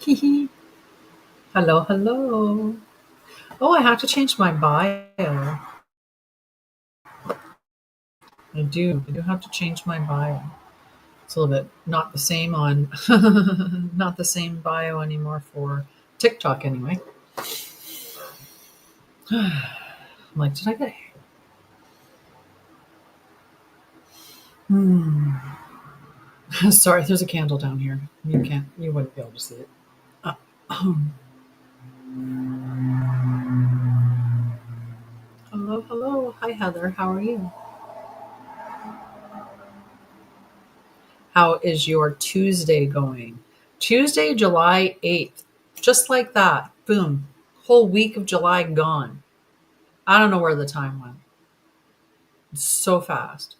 Hello, hello. Oh, I have to change my bio. I do have to change my bio. It's a little bit not the same on, not the same bio anymore for TikTok anyway. I'm like, did I get? Hmm. Sorry, there's a candle down here. You wouldn't be able to see it. Uh, hello, hello. Hi, Heather. How are you? How is your Tuesday going? Tuesday, July 8th. Just like that. Boom. Whole week of July gone. I don't know where the time went. It's so fast.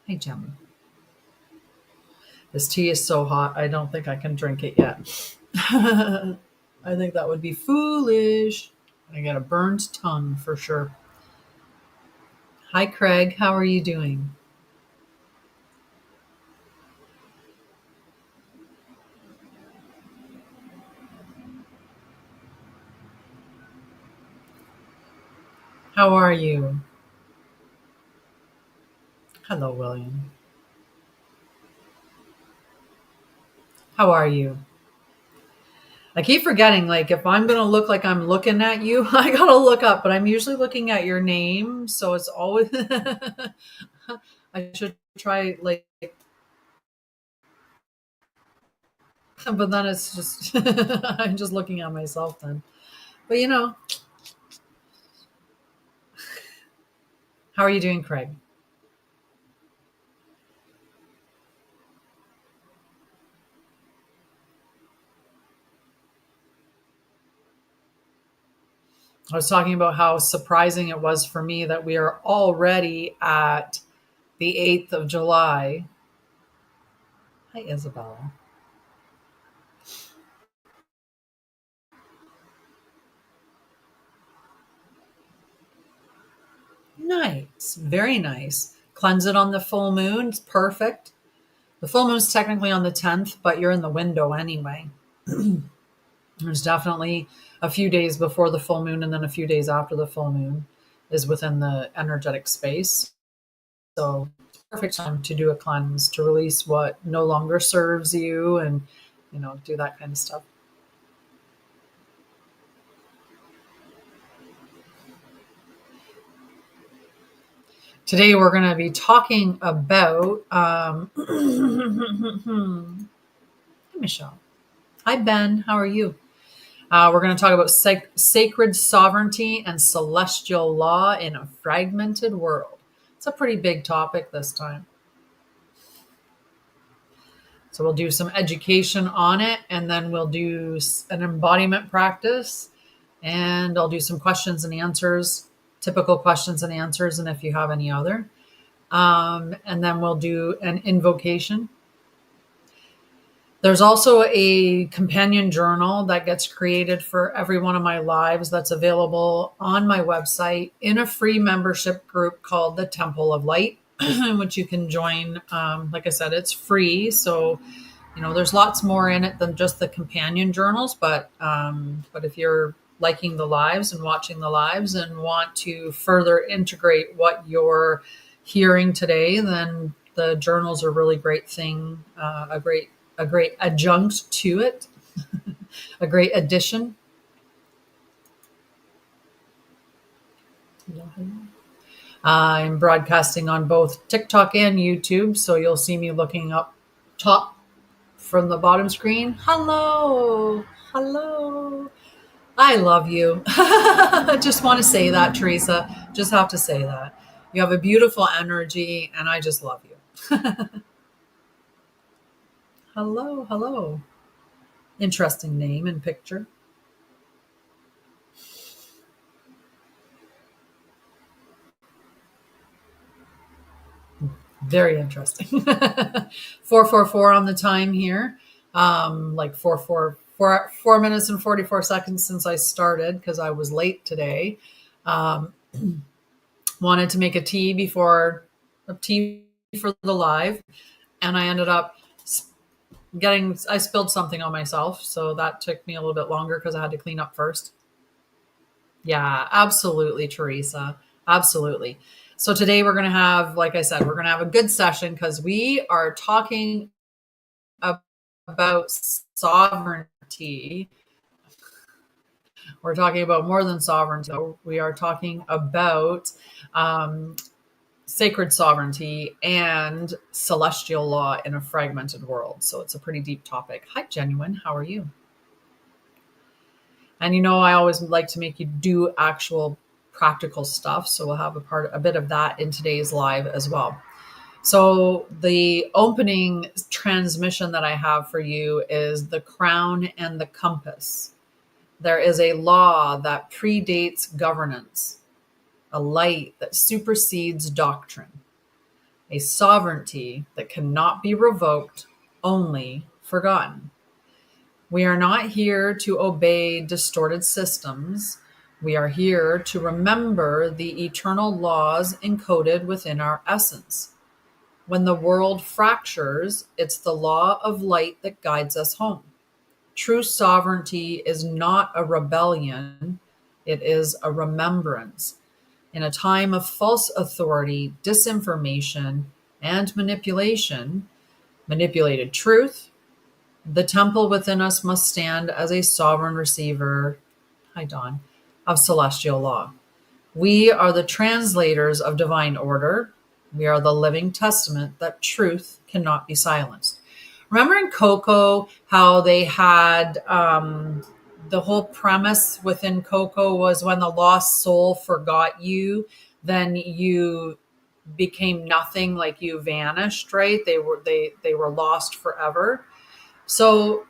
Hey, Gemma. This tea is so hot, I don't think I can drink it yet. I think that would be foolish. I got a burned tongue for sure. Hi, Craig. How are you doing? How are you? Hello, William. How are you? I keep forgetting, like, if I'm going to look like I'm looking at you, I got to look up, but I'm usually looking at your name. So it's always, I should try, like, but then it's just, I'm just looking at myself then. But how are you doing, Craig? I was talking about how surprising it was for me that we are already at the 8th of July. Hi, Isabella. Nice. Very nice. Cleanse it on the full moon. It's perfect. The full moon's technically on the 10th, but you're in the window anyway. There's definitely a few days before the full moon and then a few days after the full moon is within the energetic space. So it's perfect time to do a cleanse, to release what no longer serves you and, do that kind of stuff. Today we're going to be talking about Michelle. Hi, Ben. How are you? We're going to talk about sacred sovereignty and celestial law in a fragmented world. It's a pretty big topic this time. So we'll do some education on it, and then we'll do an embodiment practice, and I'll do some questions and answers, typical questions and answers, and if you have any other. And then we'll do an invocation. There's also a companion journal that gets created for every one of my lives that's available on my website in a free membership group called the Temple of Light, which you can join. Like I said, it's free. So, there's lots more in it than just the companion journals. But if you're liking the lives and watching the lives and want to further integrate what you're hearing today, then the journals are a really great thing, a great adjunct to it, a great addition. I'm broadcasting on both TikTok and YouTube, so you'll see me looking up top from the bottom screen. Hello, hello. I love you. Just want to say that, Teresa. Just have to say that. You have a beautiful energy, and I just love you. Hello, hello. Interesting name and picture. Very interesting. 444 on the time here. Like 4 minutes and 44 seconds since I started because I was late today. Um, Wanted to make a tea for the live, and I ended up I spilled something on myself, so that took me a little bit longer because I had to clean up first. Yeah, absolutely, Teresa. Absolutely. So today we're going to have, like I said, we're going to have a good session because we are talking about sovereignty. We're talking about more than sovereignty. We are talking about um, sacred sovereignty and celestial law in a fragmented world. So it's a pretty deep topic. Hi, Genuine. How are you? And I always like to make you do actual practical stuff. So we'll have a bit of that in today's live as well. So the opening transmission that I have for you is the crown and the compass. There is a law that predates governance, a light that supersedes doctrine, a sovereignty that cannot be revoked, only forgotten. We are not here to obey distorted systems. We are here to remember the eternal laws encoded within our essence. When the world fractures, it's the law of light that guides us home. True sovereignty is not a rebellion, it is a remembrance. In a time of false authority, disinformation, and manipulated truth, the temple within us must stand as a sovereign receiver, hi Dawn, of celestial law. We are the translators of divine order. We are the living testament that truth cannot be silenced. Remember in Coco how they had the whole premise within Coco was when the lost soul forgot you, then you became nothing, like you vanished, right? They were lost forever. So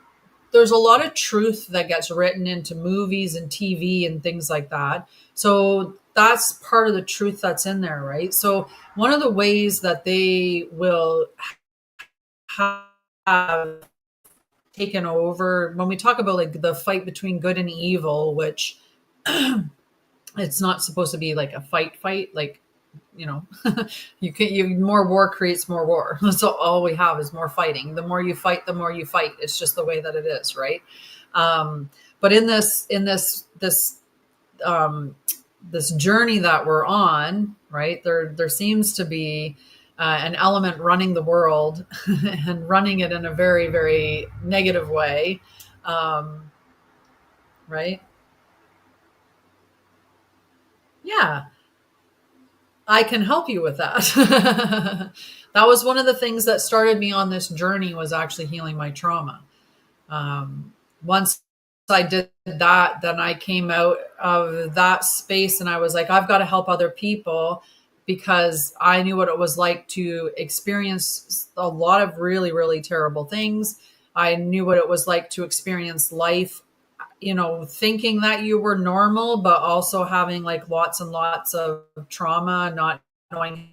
there's a lot of truth that gets written into movies and TV and things like that. So that's part of the truth that's in there, right? So one of the ways that they will have taken over, when we talk about like the fight between good and evil, which it's not supposed to be like a fight, like, more war creates more war. So all we have is more fighting. The more you fight, the more you fight. It's just the way that it is, right? But in this journey that we're on, right, there seems to be an element running the world and running it in a very, very negative way, right? Yeah, I can help you with that. That was one of the things that started me on this journey, was actually healing my trauma. Once I did that, then I came out of that space and I was like, I've got to help other people, because I knew what it was like to experience a lot of really, really terrible things. I knew what it was like to experience life, thinking that you were normal, but also having like lots and lots of trauma, not knowing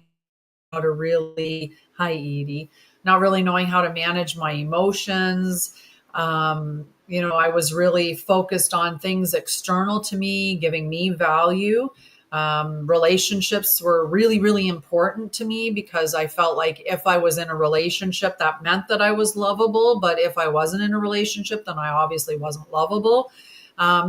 how to really, hi Edie, not really knowing how to manage my emotions. I was really focused on things external to me, giving me value. Relationships were really, really important to me because I felt like if I was in a relationship, that meant that I was lovable. But if I wasn't in a relationship, then I obviously wasn't lovable.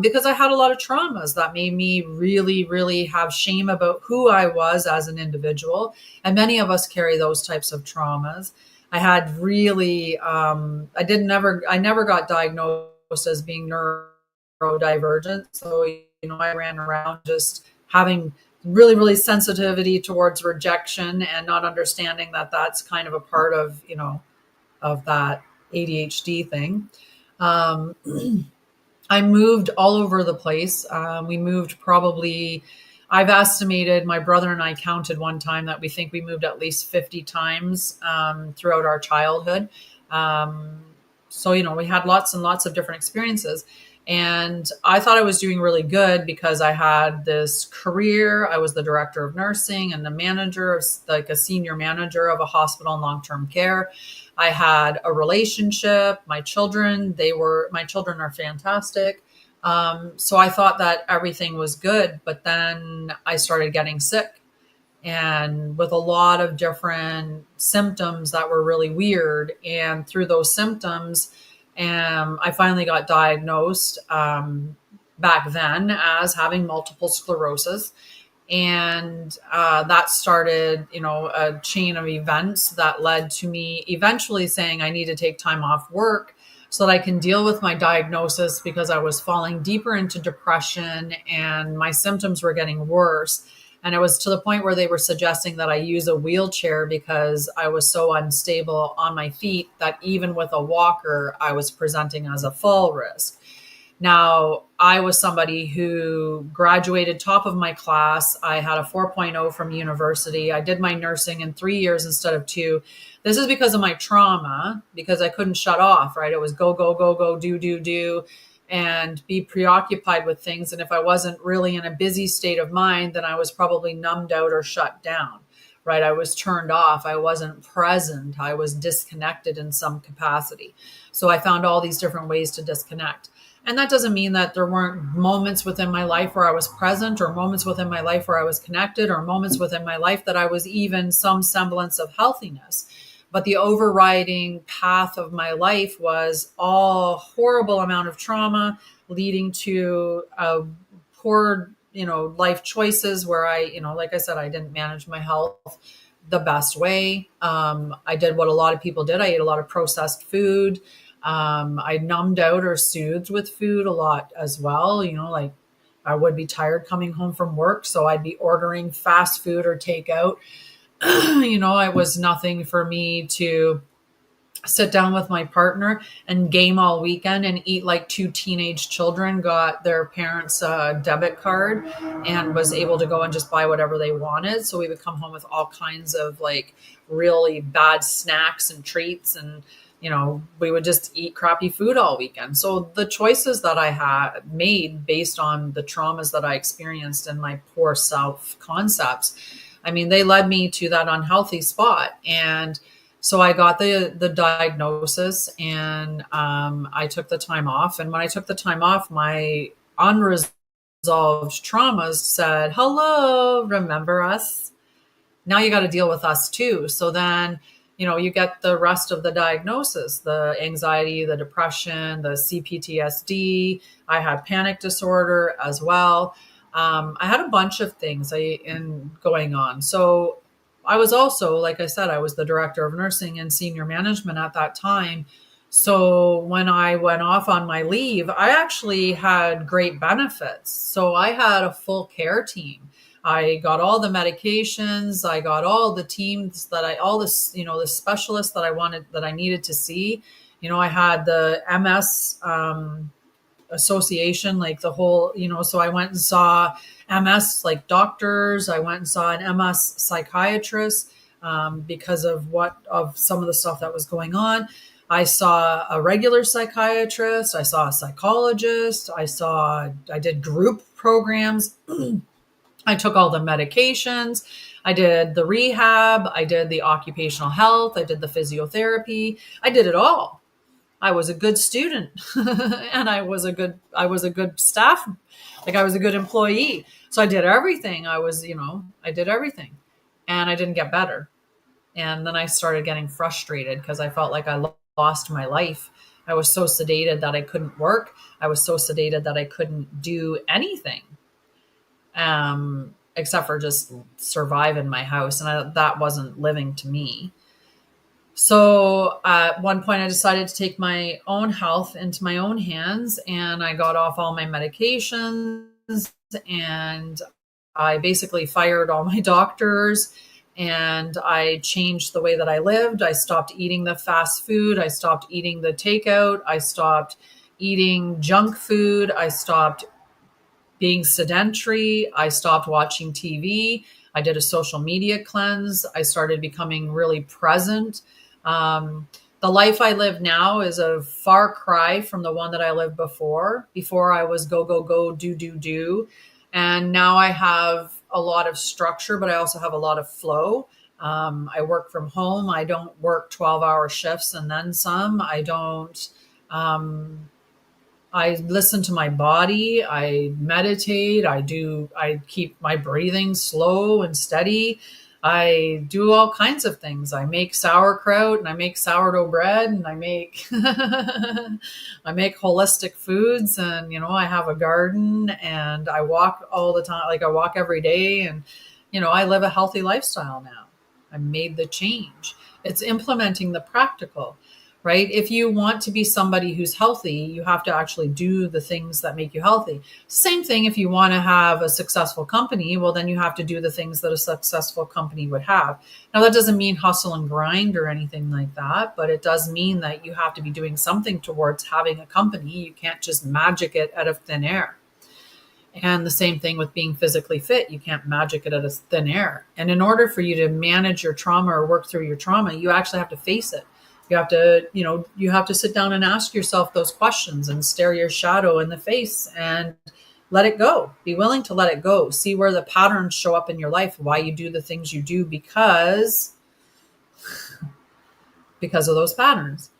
Because I had a lot of traumas that made me really, really have shame about who I was as an individual. And many of us carry those types of traumas. I had really, I never got diagnosed as being neurodivergent. So, I ran around just having really, really sensitivity towards rejection and not understanding that that's kind of a part of, of that ADHD thing. I moved all over the place. We moved probably, I've estimated, my brother and I counted one time that we think we moved at least 50 times throughout our childhood. So, we had lots and lots of different experiences. And I thought I was doing really good because I had this career. I was the director of nursing and the manager, like a senior manager of a hospital in long-term care. I had a relationship. My children are fantastic. So I thought that everything was good, but then I started getting sick. and with a lot of different symptoms that were really weird. And through those symptoms, I finally got diagnosed back then as having multiple sclerosis. And that started, a chain of events that led to me eventually saying I need to take time off work so that I can deal with my diagnosis, because I was falling deeper into depression and my symptoms were getting worse. And it was to the point where they were suggesting that I use a wheelchair because I was so unstable on my feet that even with a walker, I was presenting as a fall risk. Now, I was somebody who graduated top of my class. I had a 4.0 from university. I did my nursing in 3 years instead of 2. This is because of my trauma, because I couldn't shut off, right? It was go, go, go, go, do, and be preoccupied with things. And if I wasn't really in a busy state of mind, then I was probably numbed out or shut down, right? I was turned off. I wasn't present. I was disconnected in some capacity. So I found all these different ways to disconnect. And that doesn't mean that there weren't moments within my life where I was present, or moments within my life where I was connected, or moments within my life that I was even some semblance of healthiness. But the overriding path of my life was all horrible amount of trauma leading to poor, life choices where I, like I said, I didn't manage my health the best way. I did what a lot of people did. I ate a lot of processed food. I numbed out or soothed with food a lot as well. Like I would be tired coming home from work, so I'd be ordering fast food or takeout. It was nothing for me to sit down with my partner and game all weekend and eat like 2 teenage children got their parents' debit card and was able to go and just buy whatever they wanted. So we would come home with all kinds of like really bad snacks and treats, and we would just eat crappy food all weekend. So the choices that I had made based on the traumas that I experienced and my poor self concepts, I mean, they led me to that unhealthy spot. And so I got the diagnosis, and I took the time off. And when I took the time off, my unresolved traumas said, hello, remember us? Now you got to deal with us too. So then, you get the rest of the diagnosis, the anxiety, the depression, the CPTSD. I had panic disorder as well. I had a bunch of things going on. So I was also, like I said, I was the director of nursing and senior management at that time. So when I went off on my leave, I actually had great benefits. So I had a full care team. I got all the medications. I got all the teams the specialists that I needed to see. I had the MS association, like the whole, so I went and saw MS like doctors. I went and saw an MS psychiatrist because of some of the stuff that was going on. I saw a regular psychiatrist. I saw a psychologist. I did group programs. I took all the medications. I did the rehab. I did the occupational health. I did the physiotherapy. I did it all. I was a good student and I was a good staff. Like I was a good employee. So I did everything. I did everything, and I didn't get better. And then I started getting frustrated because I felt like I lost my life. I was so sedated that I couldn't work. I was so sedated that I couldn't do anything, except for just survive in my house. And that wasn't living to me. So at one point I decided to take my own health into my own hands, and I got off all my medications, and I basically fired all my doctors, and I changed the way that I lived. I stopped eating the fast food. I stopped eating the takeout. I stopped eating junk food. I stopped being sedentary. I stopped watching TV. I did a social media cleanse. I started becoming really present. The life I live now is a far cry from the one that I lived before. Before I was go, go, go, do. And now I have a lot of structure, but I also have a lot of flow. I work from home. I don't work 12-hour shifts and then some. I don't, I listen to my body. I meditate. I keep my breathing slow and steady. I do all kinds of things. I make sauerkraut and I make sourdough bread and I make I make holistic foods, and I have a garden and I walk all the time. Like I walk every day, and I live a healthy lifestyle now. I made the change. It's implementing the practical, right? If you want to be somebody who's healthy, you have to actually do the things that make you healthy. Same thing if you want to have a successful company, well, then you have to do the things that a successful company would have. Now, that doesn't mean hustle and grind or anything like that, but it does mean that you have to be doing something towards having a company. You can't just magic it out of thin air. And the same thing with being physically fit. You can't magic it out of thin air. And in order for you to manage your trauma or work through your trauma, you actually have to face it. You have to, you have to sit down and ask yourself those questions and stare your shadow in the face and let it go. Be willing to let it go. See where the patterns show up in your life, why you do the things you do because of those patterns,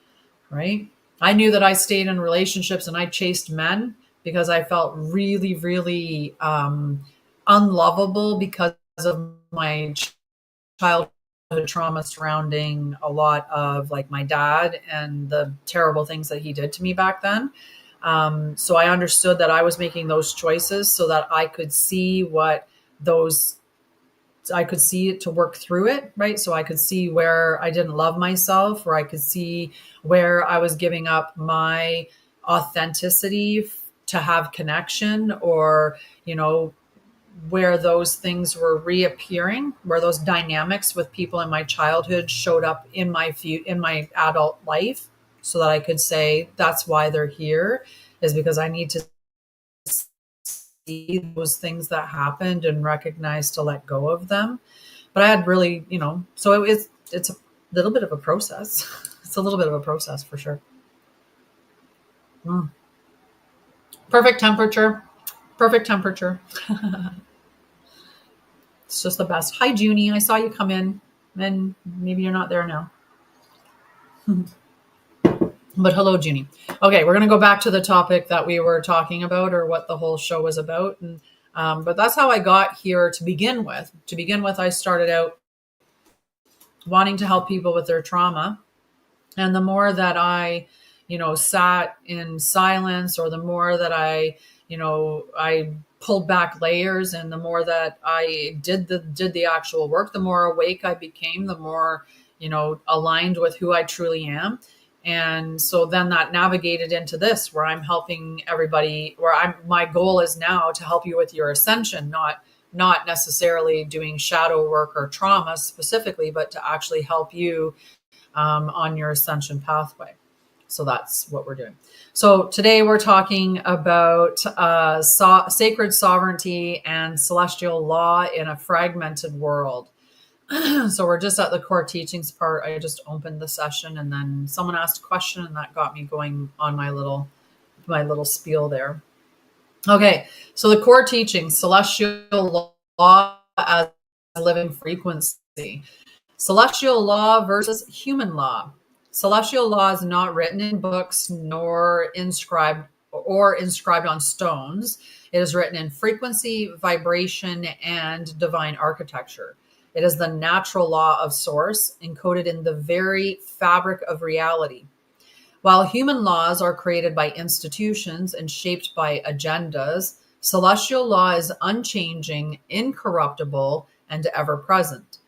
right? I knew that I stayed in relationships and I chased men because I felt really, really unlovable because of my childhood trauma surrounding a lot of like my dad and the terrible things that he did to me back then. So I understood that I was making those choices so that I could see I could see it to work through it, right? So I could see where I didn't love myself, or I could see where I was giving up my authenticity to have connection, or, where those things were reappearing, where those dynamics with people in my childhood showed up in my adult life, so that I could say that's why they're here, is because I need to see those things that happened and recognize to let go of them. But I had really, so it's a little bit of a process. It's a little bit of a process for sure. Perfect temperature. Perfect temperature. It's just the best. Hi, Junie. I saw you come in, and maybe you're not there now. But hello, Junie. Okay, we're going to go back to the topic that we were talking about, or what the whole show was about. And but that's how I got here to begin with. To begin with, I started out wanting to help people with their trauma. And the more that I, sat in silence, or the more that I pulled back layers, and the more that I did the actual work, the more awake I became, the more, aligned with who I truly am. And so then that navigated into this, where I'm helping everybody, my goal is now to help you with your ascension, not necessarily doing shadow work or trauma specifically, but to actually help you on your ascension pathway. So that's what we're doing. So today we're talking about sacred sovereignty and celestial law in a fragmented world. So we're just at the core teachings part. I just opened the session, and then someone asked a question, and that got me going on my little spiel there. Okay, so the core teachings: celestial law as living frequency. Celestial law versus human law. Celestial law is not written in books nor inscribed on stones. It is written in frequency, vibration, and divine architecture. It is the natural law of source, encoded in the very fabric of reality. While human laws are created by institutions and shaped by agendas, celestial law is unchanging, incorruptible, and ever present.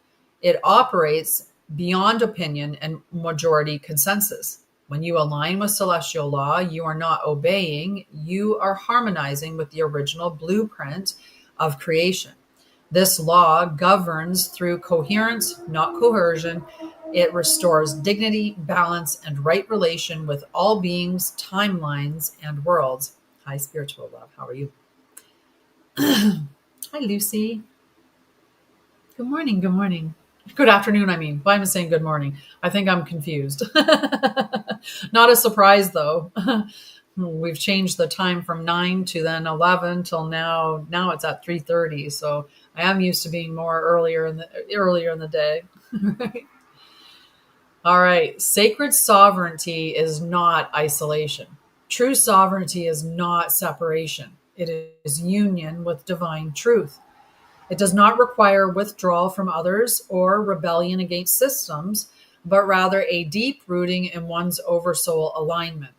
It operates beyond opinion and majority consensus. When you align with celestial law, you are not obeying, you are harmonizing with the original blueprint of creation. This law governs through coherence, not coercion. It restores dignity, balance, and right relation with all beings, timelines, and worlds. Hi, spiritual love. How are you? Hi, Lucy. Good morning. Good morning. Good afternoon, I mean. Why am I saying good morning? I think I'm confused. Not a surprise, though. We've changed the time from 9 to then 11 till now. Now it's at 3:30. So I am used to being more earlier in the day. All right. Sacred sovereignty is not isolation. True sovereignty is not separation. It is union with divine truth. It does not require withdrawal from others or rebellion against systems, but rather a deep rooting in one's oversoul alignment.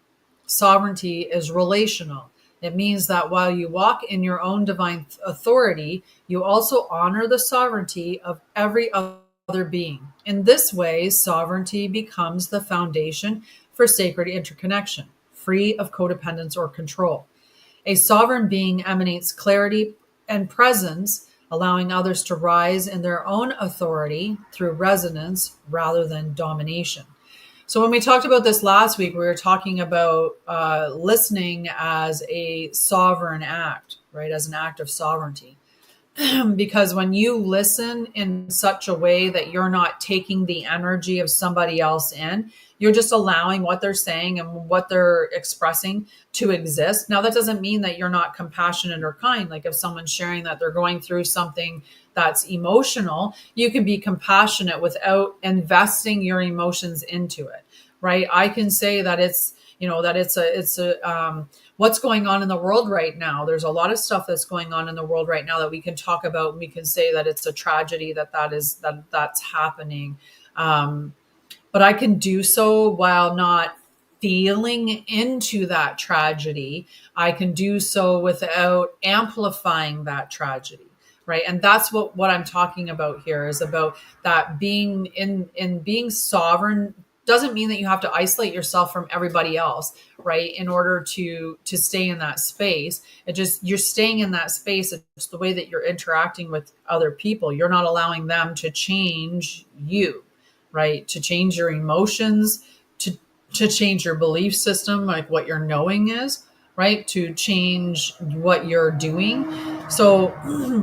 Sovereignty is relational. It means that while you walk in your own divine authority, you also honor the sovereignty of every other being. In this way, sovereignty becomes the foundation for sacred interconnection, free of codependence or control. A sovereign being emanates clarity and presence, allowing others to rise in their own authority through resonance rather than domination. So, when we talked about this last week, we were talking about listening as a sovereign act, right? As an act of sovereignty. Because when you listen in such a way that you're not taking the energy of somebody else in, you're just allowing what they're saying and what they're expressing to exist. Now, that doesn't mean that you're not compassionate or kind. Like if someone's sharing that they're going through something that's emotional, you can be compassionate without investing your emotions into it, right? I can say that it's, that it's a what's going on in the world right now. There's a lot of stuff that's going on in the world right now that we can talk about. And we can say that it's a tragedy that's happening. But I can do so while not feeling into that tragedy. I can do so without amplifying that tragedy. Right. And that's what I'm talking about here is about that being in being sovereign doesn't mean that you have to isolate yourself from everybody else, right? In order to stay in that space. It just, you're staying in that space. It's the way that you're interacting with other people. You're not allowing them to change you, right? To change your emotions, to change your belief system, like what your knowing is, right? To change what you're doing. So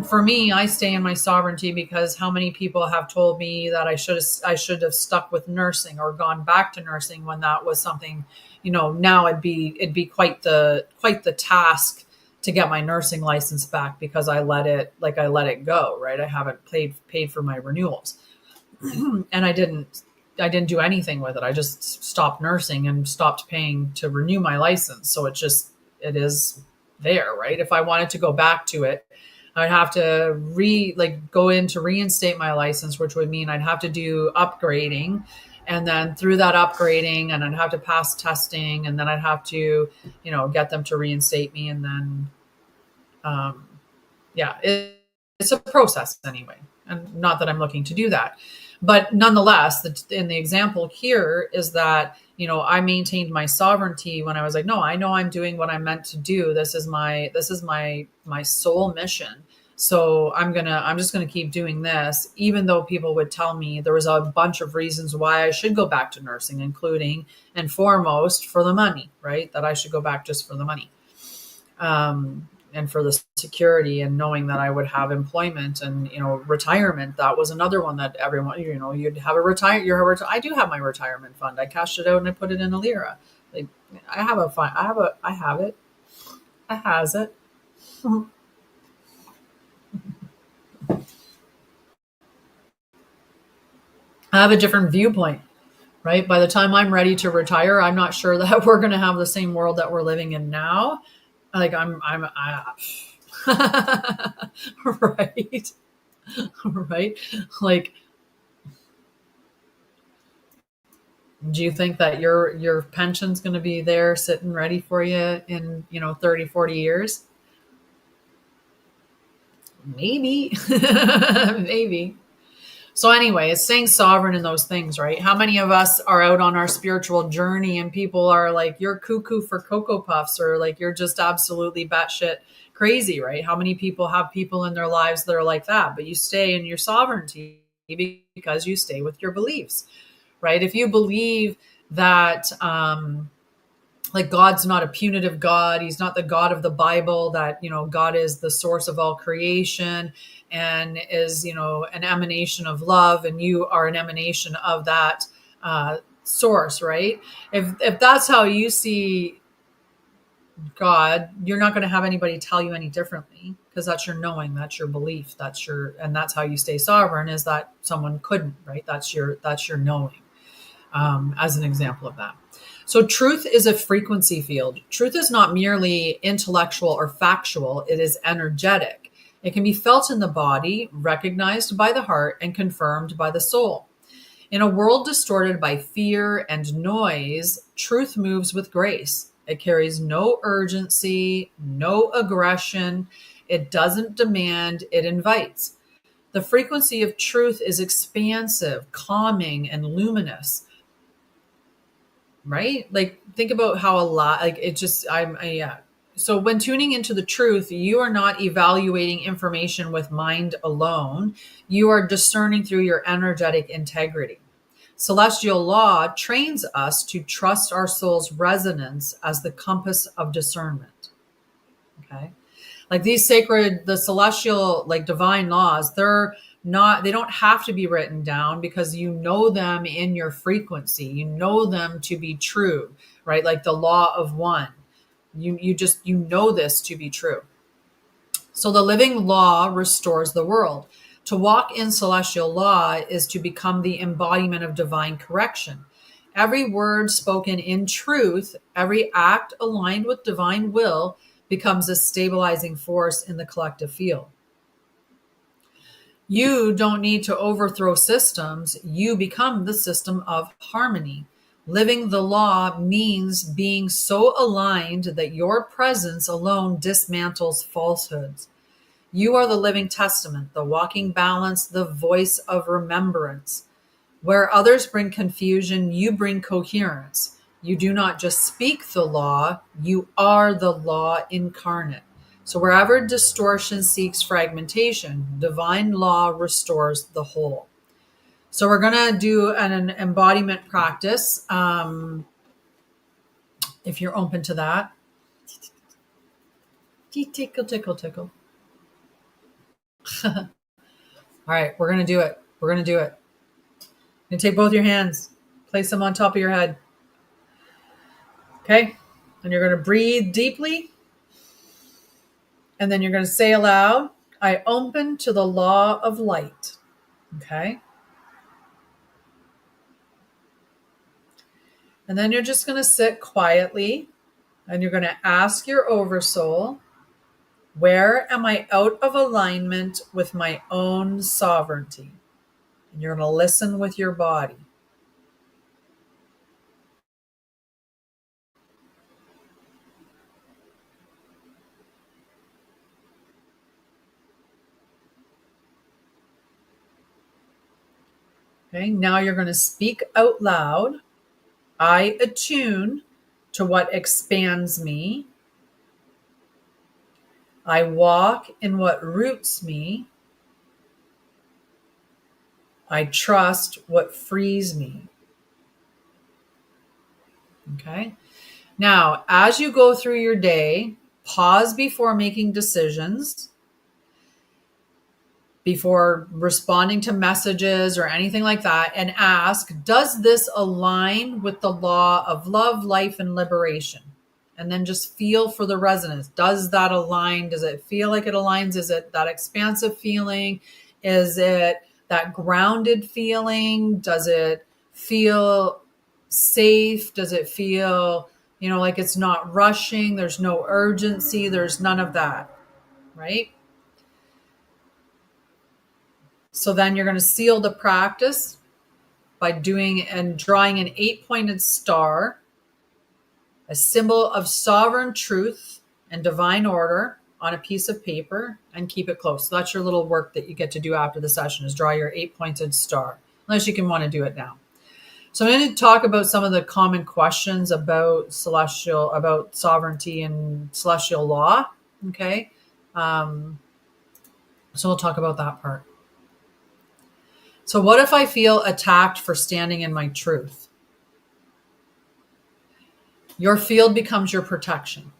for me, I stay in my sovereignty because how many people have told me that I should have stuck with nursing or gone back to nursing when that was something, now it'd be quite the task to get my nursing license back because I let it go, right? I haven't paid for my renewals. And I didn't do anything with it. I just stopped nursing and stopped paying to renew my license. So it is there, right? If I wanted to go back to it, I'd have to go in to reinstate my license, which would mean I'd have to do upgrading. And then through that upgrading, and I'd have to pass testing, and then I'd have to, get them to reinstate me. And then, it's a process anyway. And not that I'm looking to do that. But nonetheless, in the example here is that, I maintained my sovereignty when I was like, no, I know I'm doing what I'm meant to do. This is my soul mission. So I'm just going to keep doing this, even though people would tell me there was a bunch of reasons why I should go back to nursing, including and foremost for the money, right? That I should go back just for the money. And for the security and knowing that I would have employment and, retirement. That was another one that everyone, you'd have I do have my retirement fund. I cashed it out and I put it in a lira. Like I have it. I has it. I have a different viewpoint, right? By the time I'm ready to retire, I'm not sure that we're going to have the same world that we're living in now. Like right. Right. Like, do you think that your pension's going to be there sitting ready for you in, 30, 40 years? Maybe, maybe. So anyway, it's staying sovereign in those things, right? How many of us are out on our spiritual journey and people are like, you're cuckoo for Cocoa Puffs, or like, you're just absolutely batshit crazy, right? How many people have people in their lives that are like that, but you stay in your sovereignty because you stay with your beliefs, right? If you believe that, like God's not a punitive God. He's not the God of the Bible, that, God is the source of all creation and is, an emanation of love. And you are an emanation of that source, right? If that's how you see God, you're not going to have anybody tell you any differently, because that's your knowing, that's your belief, and that's how you stay sovereign, is that someone couldn't, right? That's your knowing, as an example of that. So truth is a frequency field. Truth is not merely intellectual or factual, it is energetic. It can be felt in the body, recognized by the heart, and confirmed by the soul. In a world distorted by fear and noise, truth moves with grace. It carries no urgency, no aggression. It doesn't demand, it invites. The frequency of truth is expansive, calming, and luminous. Right? Like, think about how a lot, like, it just, yeah. So when tuning into the truth, you are not evaluating information with mind alone. You are discerning through your energetic integrity. Celestial law trains us to trust our soul's resonance as the compass of discernment. Okay. Like these sacred, the celestial, like divine laws, they don't have to be written down because you know them in your frequency. You know them to be true, right? Like the law of one. You know this to be true. So the living law restores the world. To walk in celestial law is to become the embodiment of divine correction. Every word spoken in truth, every act aligned with divine will becomes a stabilizing force in the collective field. You don't need to overthrow systems. You become the system of harmony. Living the law means being so aligned that your presence alone dismantles falsehoods. You are the living testament, the walking balance, the voice of remembrance. Where others bring confusion, you bring coherence. You do not just speak the law, you are the law incarnate. So wherever distortion seeks fragmentation, divine law restores the whole. So we're going to do an embodiment practice, if you're open to that. Tickle, tickle, tickle. All right, we're going to do it. We're going to do it. You're going to take both your hands, place them on top of your head. Okay? And you're going to breathe deeply. And then you're going to say aloud, I open to the law of light. Okay? And then you're just going to sit quietly and you're going to ask your Oversoul, where am I out of alignment with my own sovereignty? And you're going to listen with your body. Okay, now you're going to speak out loud. I attune to what expands me. I walk in what roots me. I trust what frees me. Okay. Now, as you go through your day, pause before making decisions, before responding to messages or anything like that, and ask, does this align with the law of love, life, and liberation? And then just feel for the resonance. Does that align? Does it feel like it aligns? Is it that expansive feeling? Is it that grounded feeling? Does it feel safe? Does it feel, like it's not rushing? There's no urgency. There's none of that, right? So then you're going to seal the practice by doing and drawing an 8-pointed star, a symbol of sovereign truth and divine order, on a piece of paper, and keep it close. So that's your little work that you get to do after the session, is draw your 8-pointed star, unless you can want to do it now. So I'm going to talk about some of the common questions about sovereignty and celestial law. Okay. So we'll talk about that part. So what if I feel attacked for standing in my truth? Your field becomes your protection.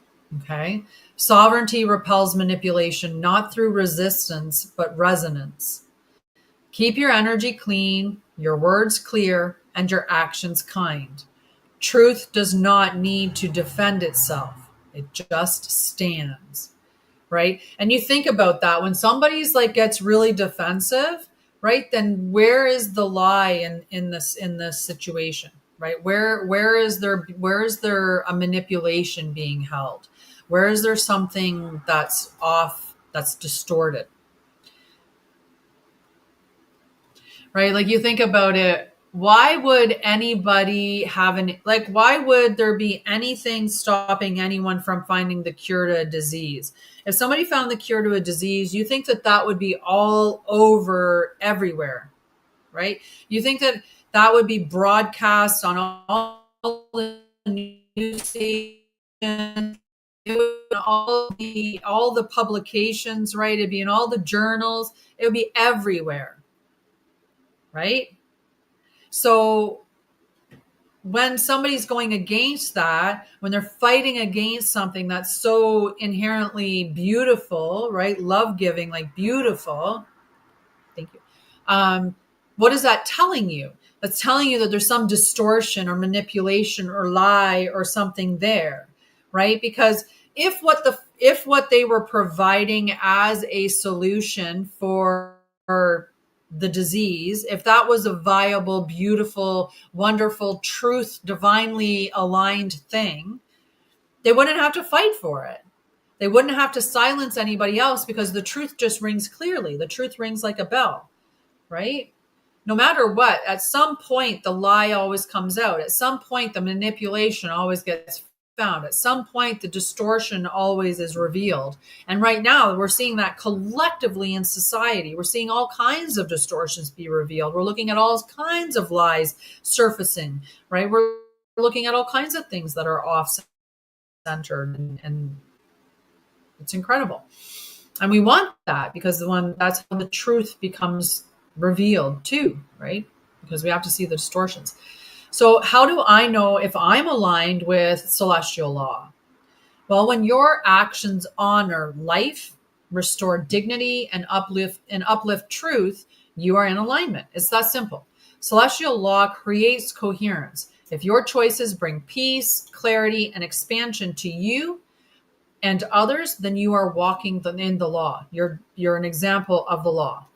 Okay. Sovereignty repels manipulation, not through resistance, but resonance. Keep your energy clean, your words clear, and your actions kind. Truth does not need to defend itself. It just stands, right? And you think about that when somebody's gets really defensive, right? Then where is the lie in this situation, right? Where is there a manipulation being held? Where is there something that's off, that's distorted, right? Like, you think about it, why would anybody have why would there be anything stopping anyone from finding the cure to a disease? If somebody found the cure to a disease, you think that that would be all over everywhere, right? You think that that would be broadcast on all the news stations, all the publications, right? It'd be in all the journals. It would be everywhere, right? So when somebody's going against that, when they're fighting against something that's so inherently beautiful, right? Love giving, like beautiful. Thank you. What is that telling you? That's telling you that there's some distortion or manipulation or lie or something there, right? Because if what they were providing as a solution for the disease, if that was a viable, beautiful, wonderful, truth, divinely aligned thing, they wouldn't have to fight for it. They wouldn't have to silence anybody else, because the truth just rings clearly. The truth rings like a bell, right? No matter what, at some point, the lie always comes out. At some point, the manipulation always gets found. At some point, the distortion always is revealed. And right now, we're seeing that collectively in society. We're seeing all kinds of distortions be revealed. We're looking at all kinds of lies surfacing, right? We're looking at all kinds of things that are off-centered, and it's incredible. And we want that, because that's how the truth becomes revealed too, right? Because we have to see the distortions. So how do I know if I'm aligned with celestial law? Well, when your actions honor life, restore dignity, and uplift truth, you are in alignment. It's that simple. Celestial law creates coherence. If your choices bring peace, clarity, and expansion to you and others, then you are walking in the law. You're an example of the law,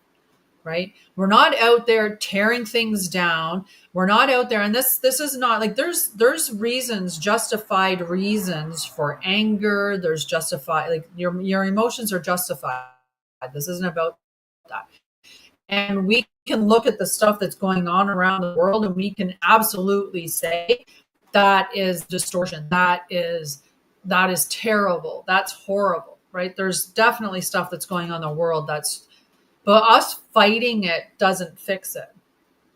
right? We're not out there tearing things down. We're not out there, and this is not like there's reasons, justified reasons for anger. There's justified, like your emotions are justified. This isn't about that. And we can look at the stuff that's going on around the world, and we can absolutely say that is distortion. That is terrible. That's horrible, right? There's definitely stuff that's going on in the world but us fighting it doesn't fix it.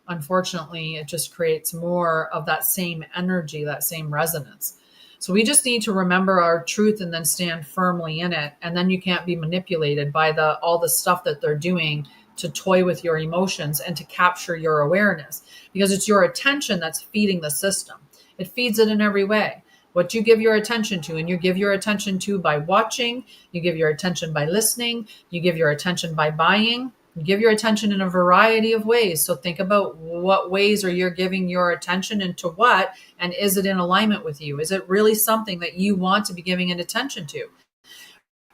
Unfortunately, it just creates more of that same energy, that same resonance. So we just need to remember our truth and then stand firmly in it. And then you can't be manipulated by all the stuff that they're doing to toy with your emotions and to capture your awareness, because it's your attention that's feeding the system. It feeds it in every way. What you give your attention to, and you give your attention to by watching, you give your attention by listening, you give your attention by buying, you give your attention in a variety of ways. So think about what ways are you giving your attention, and to what, and is it in alignment with you? Is it really something that you want to be giving an attention to?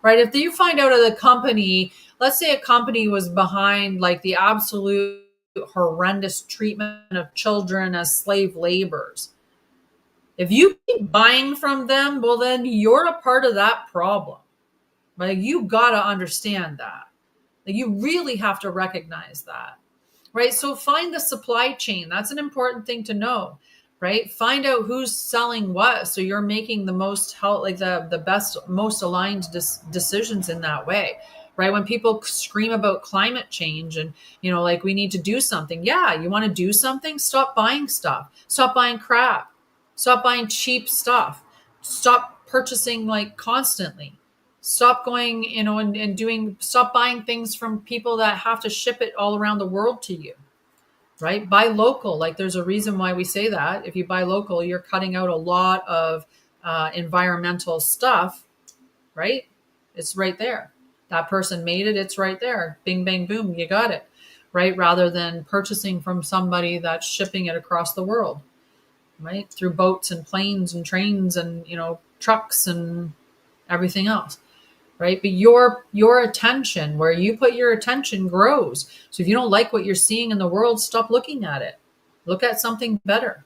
Right? If you find out of the company, let's say a company was behind like the absolute horrendous treatment of children as slave laborers. If you keep buying from them, well, then you're a part of that problem. Like, you got to understand that. Like, you really have to recognize that, right? So find the supply chain. That's an important thing to know, right? Find out who's selling what, so you're making the most help, like the best, most aligned decisions in that way, right? When people scream about climate change and, like, we need to do something. Yeah, you want to do something? Stop buying stuff. Stop buying crap. Stop buying cheap stuff. Stop purchasing like constantly. Stop going, and stop buying things from people that have to ship it all around the world to you, right? Buy local. Like, there's a reason why we say that. If you buy local, you're cutting out a lot of environmental stuff, right? It's right there. That person made it. It's right there. Bing, bang, boom. You got it, right? Rather than purchasing from somebody that's shipping it across the world, right? Through boats and planes and trains and, trucks and everything else, right? But your attention, where you put your attention, grows. So if you don't like what you're seeing in the world, stop looking at it. Look at something better,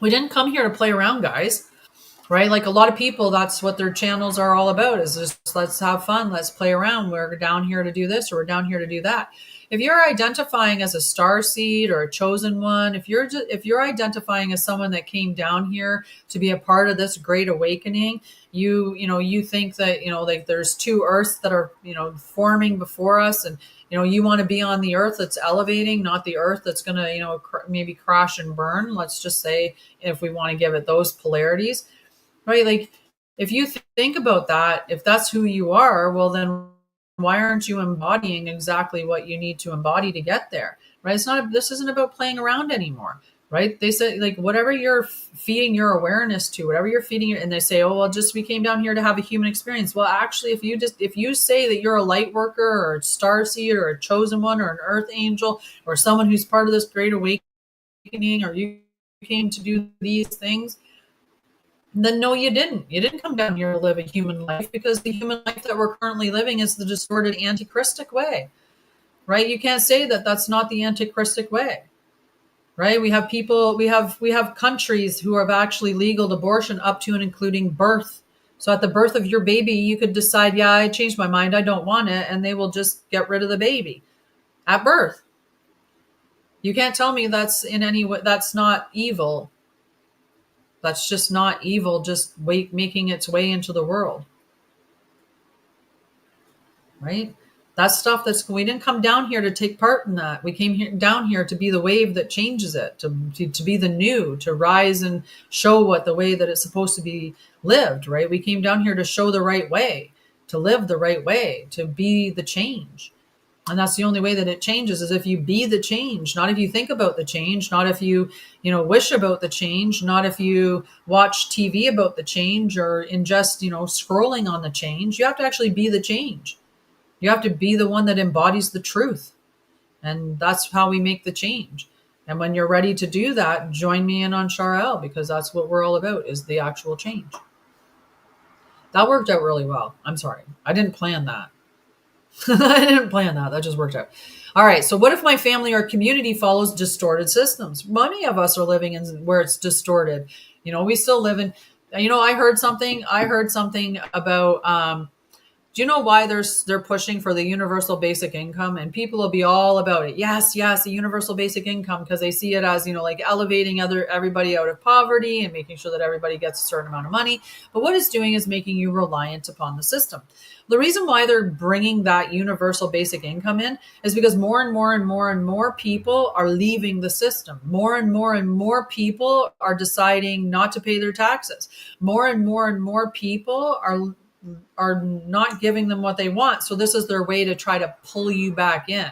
We didn't come here to play around, guys. Right? Like a lot of people, that's what their channels are all about, is just let's have fun, let's play around. We're down here to do this, or we're down here to do that. If you're identifying as a star seed or a chosen one, if you're identifying as someone that came down here to be a part of this great awakening, you think that, like there's two earths that are, forming before us, and you want to be on the earth that's elevating, not the earth that's going to, maybe crash and burn. Let's just say, if we want to give it those polarities. Right? Like, if you think about that, if that's who you are, well, then why aren't you embodying exactly what you need to embody to get there? Right? This isn't about playing around anymore. Right? They say, like, whatever you're feeding your awareness to, whatever you're feeding and they say, oh, well, we came down here to have a human experience. Well, actually, if you say that you're a light worker or a starseed or a chosen one or an earth angel or someone who's part of this great awakening, or you came to do these things, then no, you didn't. You didn't come down here to live a human life, because the human life that we're currently living is the distorted antichristic way, right? You can't say that that's not the antichristic way, right? We have people, we have countries who have actually legal abortion up to and including birth. So at the birth of your baby, you could decide, yeah, I changed my mind, I don't want it, and they will just get rid of the baby at birth. You can't tell me that's in any way, that's not evil. That's just not evil, just making its way into the world. Right? That's stuff we didn't come down here to take part in that. We came down here to be the wave that changes it, to be the new, to rise and show what the way that it's supposed to be lived, right? We came down here to show the right way, to live the right way, to be the change. And that's the only way that it changes, is if you be the change, not if you think about the change, not if you, wish about the change, not if you watch TV about the change or ingest, scrolling on the change. You have to actually be the change. You have to be the one that embodies the truth. And that's how we make the change. And when you're ready to do that, join me in Anshara'El, because that's what we're all about, is the actual change. That worked out really well. I'm sorry. I didn't plan that. I didn't plan that. That just worked out. All right. So what if my family or community follows distorted systems? Many of us are living in where it's distorted. We still live in, I heard something about, do you know why they're pushing for the universal basic income? And people will be all about it. Yes, a universal basic income, because they see it as, like elevating everybody out of poverty and making sure that everybody gets a certain amount of money. But what it's doing is making you reliant upon the system. The reason why they're bringing that universal basic income in is because more and more and more and more people are leaving the system. More and more and more people are deciding not to pay their taxes. More and more people are not giving them what they want. So this is their way to try to pull you back in,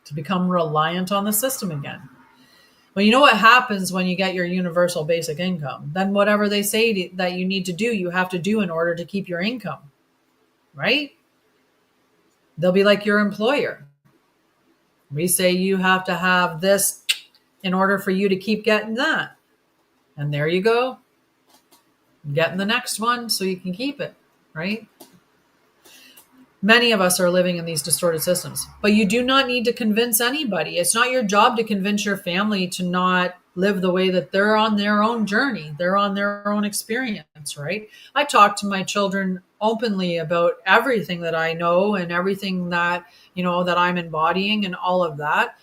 to become reliant on the system again. Well, you know what happens when you get your universal basic income? Then whatever they say that you need to do, you have to do in order to keep your income, right? They'll be like your employer. We say you have to have this in order for you to keep getting that. And there you go. Getting the next one so you can keep it, right? Many of us are living in these distorted systems, but you do not need to convince anybody. It's not your job to convince your family to not live the way that they're on their own journey. They're on their own experience, right? I talk to my children openly about everything that I know and everything that, that I'm embodying and all of that.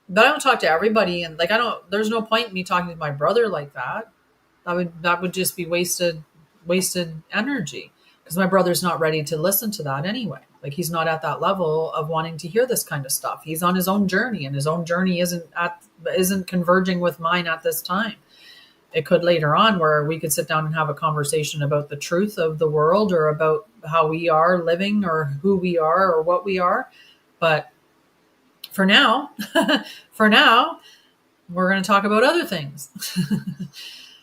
But I don't talk to everybody. And there's no point in me talking to my brother like that. That would just be wasted energy, because my brother's not ready to listen to that anyway. Like, he's not at that level of wanting to hear this kind of stuff. He's on his own journey, and his own journey isn't converging with mine at this time. It could later on, where we could sit down and have a conversation about the truth of the world, or about how we are living, or who we are, or what we are. But for now, we're going to talk about other things.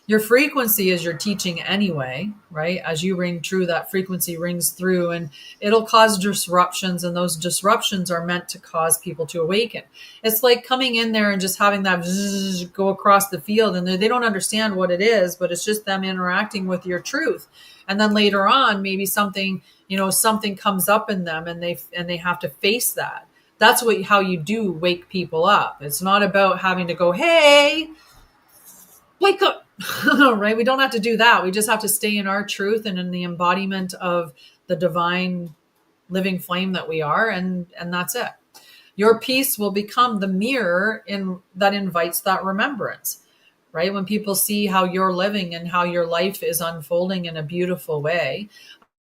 Your frequency is your teaching anyway, right? As you ring true, that frequency rings through, and it'll cause disruptions, and those disruptions are meant to cause people to awaken. It's like coming in there and just having that go across the field, and they don't understand what it is, but it's just them interacting with your truth. And then later on, maybe something comes up in them, and they have to face that. That's how you do wake people up. It's not about having to go, hey, wake up, right? We don't have to do that. We just have to stay in our truth and in the embodiment of the divine living flame that we are. And that's it. Your peace will become the mirror that invites that remembrance, right? When people see how you're living and how your life is unfolding in a beautiful way.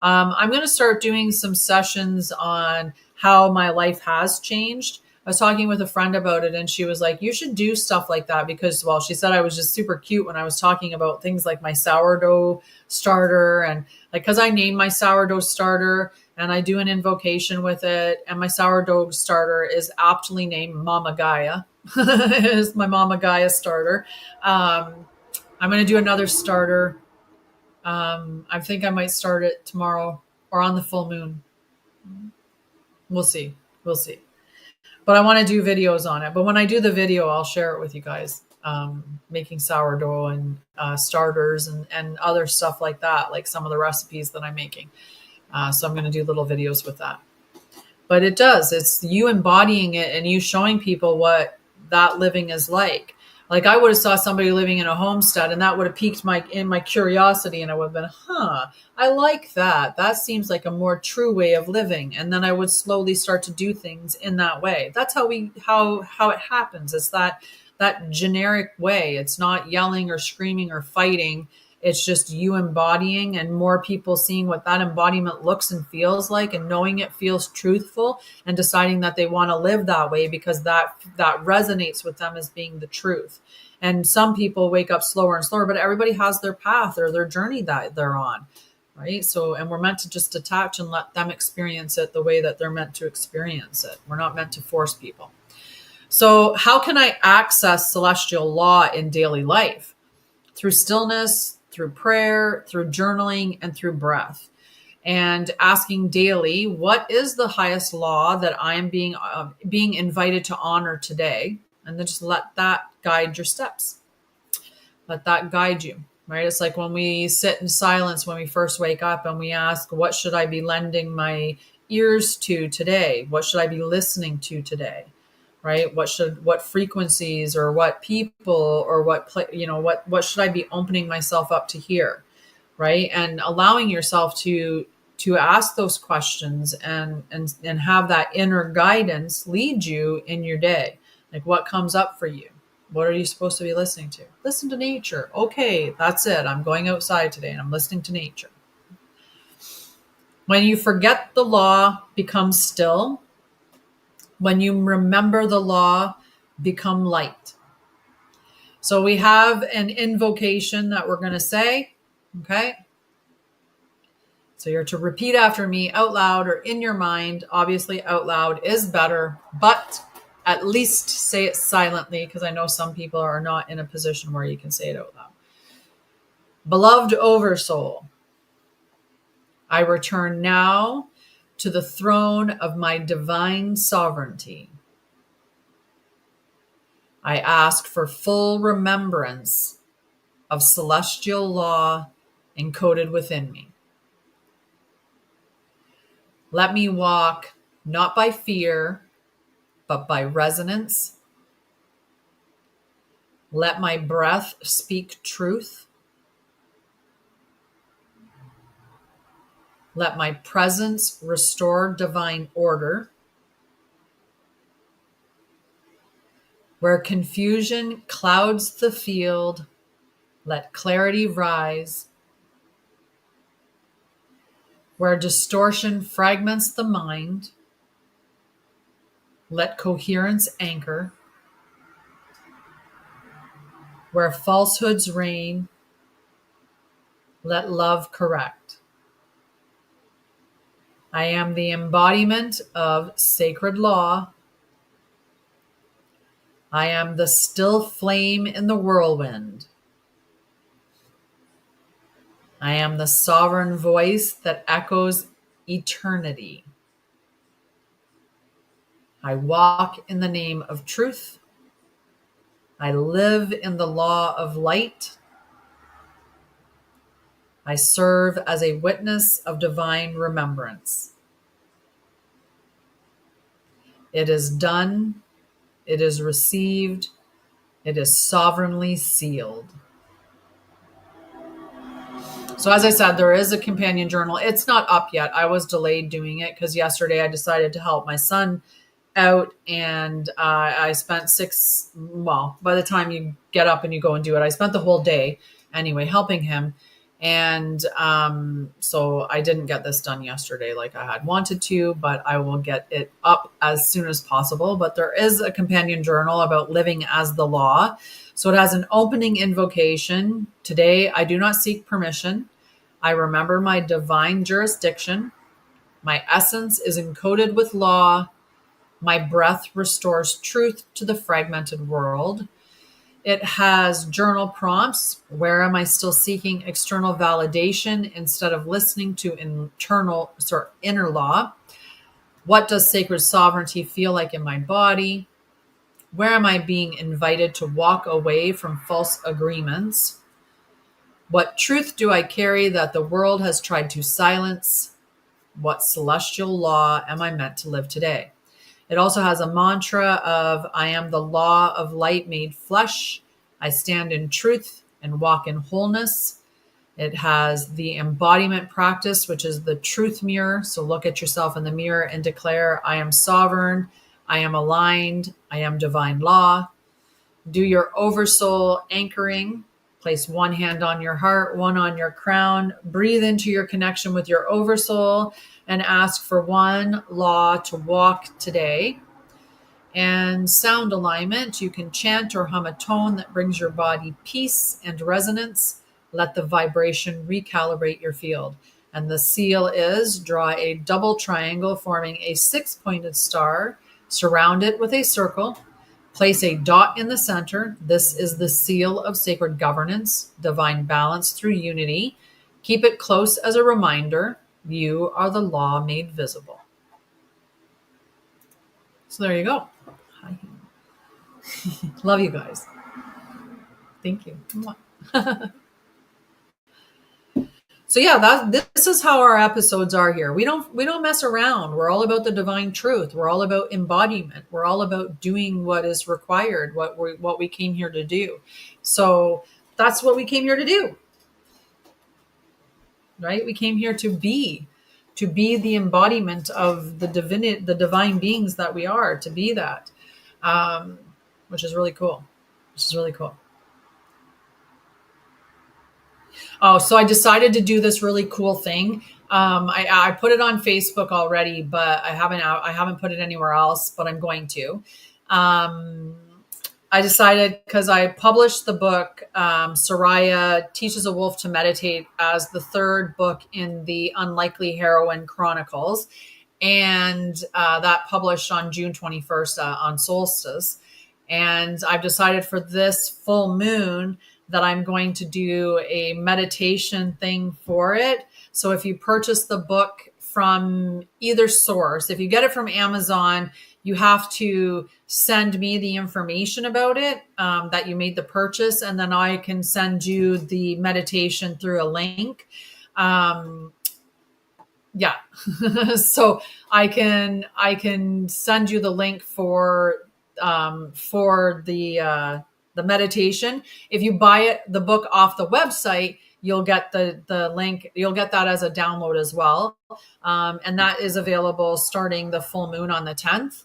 I'm going to start doing some sessions on how my life has changed. I was talking with a friend about it, and she was like, you should do stuff like that because, well, she said I was just super cute when I was talking about things like my sourdough starter, and like, because I named my sourdough starter and I do an invocation with it, and my sourdough starter is aptly named Mama Gaia. It's my Mama Gaia starter. I'm going to do another starter. I think I might start it tomorrow or on the full moon. We'll see. We'll see. But I want to do videos on it. But when I do the video, I'll share it with you guys. Making sourdough and starters and other stuff like that, like some of the recipes that I'm making. So I'm going to do little videos with that. But it's you embodying it and you showing people what that living is like. Like I would have saw somebody living in a homestead and that would have piqued my curiosity, and I would have been, I like that. That seems like a more true way of living. And then I would slowly start to do things in that way. That's how it happens. It's that generic way. It's not yelling or screaming or fighting. It's just you embodying and more people seeing what that embodiment looks and feels like and knowing it feels truthful and deciding that they want to live that way because that resonates with them as being the truth. And some people wake up slower and slower, but everybody has their path or their journey that they're on, right? So, and we're meant to just detach and let them experience it the way that they're meant to experience it. We're not meant to force people. So how can I access celestial law in daily life? Through stillness, through prayer, through journaling, and through breath. And asking daily, what is the highest law that I am being invited to honor today? And then just let that guide your steps. Let that guide you, right? It's like when we sit in silence when we first wake up and we ask, what should I be lending my ears to today? What should I be listening to today? Right? What frequencies or what people or what should I be opening myself up to hear? Right? And allowing yourself to ask those questions and have that inner guidance lead you in your day. Like what comes up for you? What are you supposed to be listening to? Listen to nature. Okay, that's it. I'm going outside today and I'm listening to nature. When you forget the law, become still. When you remember the law, become light. So we have an invocation that we're going to say. Okay. So you're to repeat after me out loud or in your mind. Obviously, out loud is better, but at least say it silently because I know some people are not in a position where you can say it out loud. Beloved Oversoul, I return now to the throne of my divine sovereignty. I ask for full remembrance of celestial law encoded within me. Let me walk not by fear, but by resonance. Let my breath speak truth. Let my presence restore divine order. Where confusion clouds the field, let clarity rise. Where distortion fragments the mind, let coherence anchor. Where falsehoods reign, let love correct. I am the embodiment of sacred law. I am the still flame in the whirlwind. I am the sovereign voice that echoes eternity. I walk in the name of truth. I live in the law of light. I serve as a witness of divine remembrance. It is done. It is received. It is sovereignly sealed. So as I said, there is a companion journal. It's not up yet. I was delayed doing it because yesterday I decided to help my son out, and I spent well, by the time you get up and you go and do it, I spent the whole day anyway helping him. And so I didn't get this done yesterday like I had wanted to, but I will get it up as soon as possible. But there is a companion journal about living as the law. So it has an opening invocation. Today, I do not seek permission. I remember my divine jurisdiction. My essence is encoded with law. My breath restores truth to the fragmented world. It has journal prompts. Where am I still seeking external validation instead of listening to inner law? What does sacred sovereignty feel like in my body? Where am I being invited to walk away from false agreements? What truth do I carry that the world has tried to silence? What celestial law am I meant to live today? It also has a mantra of, I am the law of light made flesh. I stand in truth and walk in wholeness. It has the embodiment practice, which is the truth mirror. So look at yourself in the mirror and declare, I am sovereign. I am aligned. I am divine law. Do your oversoul anchoring. Place one hand on your heart, one on your crown. Breathe into your connection with your oversoul and ask for one law to walk today. And sound alignment. You can chant or hum a tone that brings your body peace and resonance. Let the vibration recalibrate your field. And the seal is draw a double triangle forming a 6-pointed star. Surround it with a circle. Place a dot in the center. This is the seal of sacred governance, divine balance through unity. Keep it close as a reminder. You are the law made visible. So there you go. Hi. Love you guys. Thank you. So yeah, this is how our episodes are here. We don't mess around. We're all about the divine truth. We're all about embodiment. We're all about doing what is required, what we came here to do. So that's what we came here to do. Right? We came here to be the embodiment of the divine beings that we are, to be that, which is really cool. Oh, so I decided to do this really cool thing. I put it on Facebook already, but I haven't put it anywhere else, but I'm going to. I decided because I published the book, Anshara'El Teaches a Wolf to Meditate, as the third book in the Unlikely Heroine Chronicles. And that published on June 21st on solstice. And I've decided for this full moon that I'm going to do a meditation thing for it. So if you purchase the book from either source, if you get it from Amazon, you have to send me the information about it, that you made the purchase, and then I can send you the meditation through a link. Yeah. So I can send you the link for the meditation. If you buy the book off the website, you'll get the link. You'll get that as a download as well. And that is available starting the full moon on the 10th.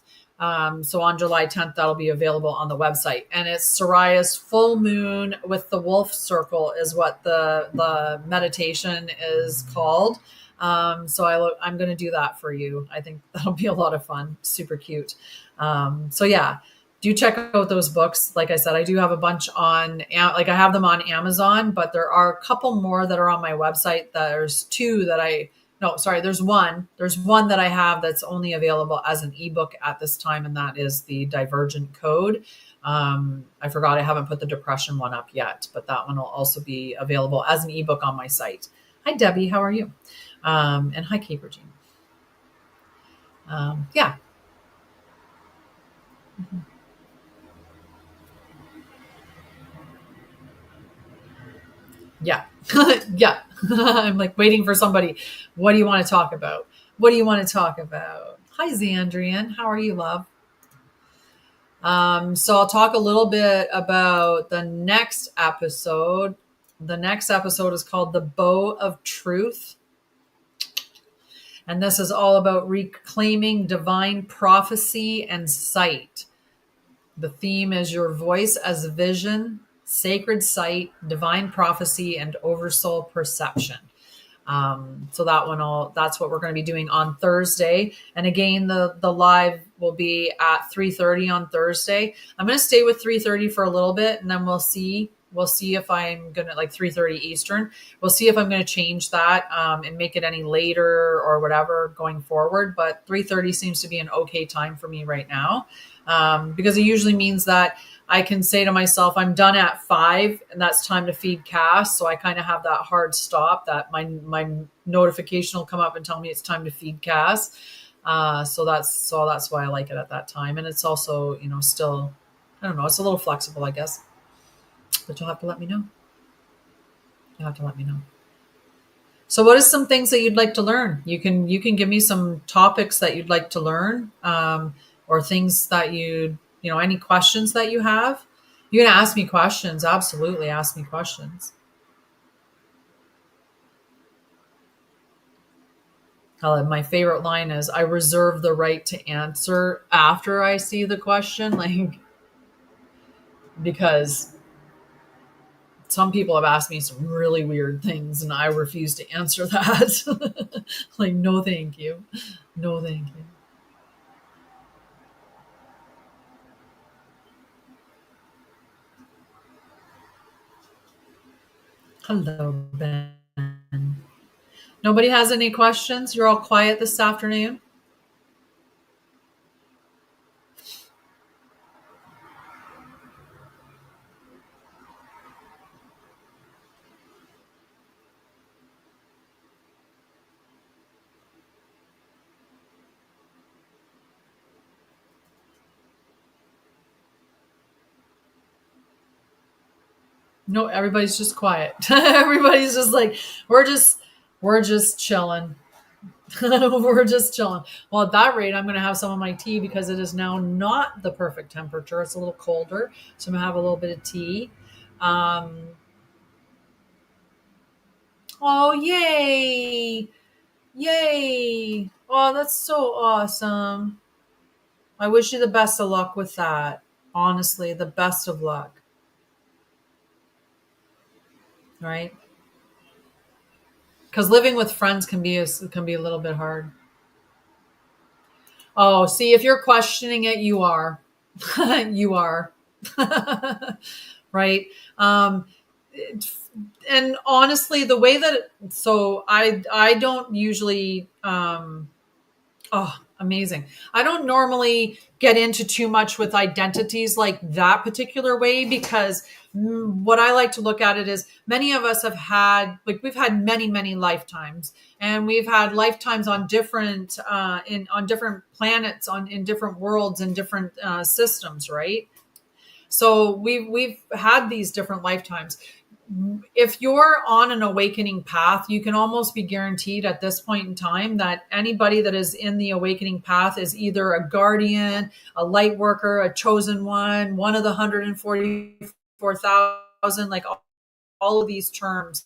So on July 10th, that'll be available on the website. And it's Sorayah's full moon with the wolf circle is what the meditation is called. So I'm going to do that for you. I think that'll be a lot of fun. Super cute. So yeah, do check out those books. Like I said, I do have a bunch I have them on Amazon, but there are a couple more that are on my website. There's one. There's one that I have that's only available as an ebook at this time, and that is the Divergent Code. I forgot I haven't put the depression one up yet, but that one will also be available as an ebook on my site. Hi, Debbie. How are you? And hi, Caper Jean. Yeah. Mm-hmm. Yeah. Yeah. I'm like waiting for somebody. What do you want to talk about? What do you want to talk about? Hi, Zandrian. How are you, love? So I'll talk a little bit about the next episode. The next episode is called The Bow of Truth. And this is all about reclaiming divine prophecy and sight. The theme is your voice as vision, sacred sight, divine prophecy, and oversoul perception. So that's what we're going to be doing on Thursday. And again, the live will be at 3:30 on Thursday. I'm going to stay with 3:30 for a little bit, and then we'll see if I'm going to, like, 3:30 Eastern. We'll see if I'm going to change that and make it any later or whatever going forward. But 3:30 seems to be an okay time for me right now, because it usually means that I can say to myself, I'm done at 5 and that's time to feed cast. So I kind of have that hard stop that my notification will come up and tell me it's time to feed cast. So that's why I like it at that time. And it's also, still, I don't know, it's a little flexible, I guess, but you'll have to let me know. So what are some things that you'd like to learn? You can give me some topics that you'd like to learn, or things that any questions that you have. You're going to ask me questions. Absolutely. Ask me questions. My favorite line is, I reserve the right to answer after I see the question, because some people have asked me some really weird things and I refuse to answer that. No, thank you. No, thank you. Hello, Ben. Nobody has any questions? You're all quiet this afternoon? No, everybody's just quiet. Everybody's just like, we're just chilling. We're just chilling. Well, at that rate, I'm going to have some of my tea because it is now not the perfect temperature. It's a little colder. So I'm going to have a little bit of tea. Oh, yay. Yay. Oh, that's so awesome. I wish you the best of luck with that. Honestly, the best of luck. Right? Because living with friends can be a little bit hard. Oh, see, if you're questioning it, you are. You are. Right? And honestly, the way that, so I don't usually, amazing. I don't normally get into too much with identities like that particular way, because what I like to look at it is, many of us have had, we've had many lifetimes, and we've had lifetimes on different, on different planets, in different worlds and different systems, right? So we've had these different lifetimes. If you're on an awakening path, you can almost be guaranteed at this point in time that anybody that is in the awakening path is either a guardian, a light worker, a chosen one of the 144,000, like all of these terms.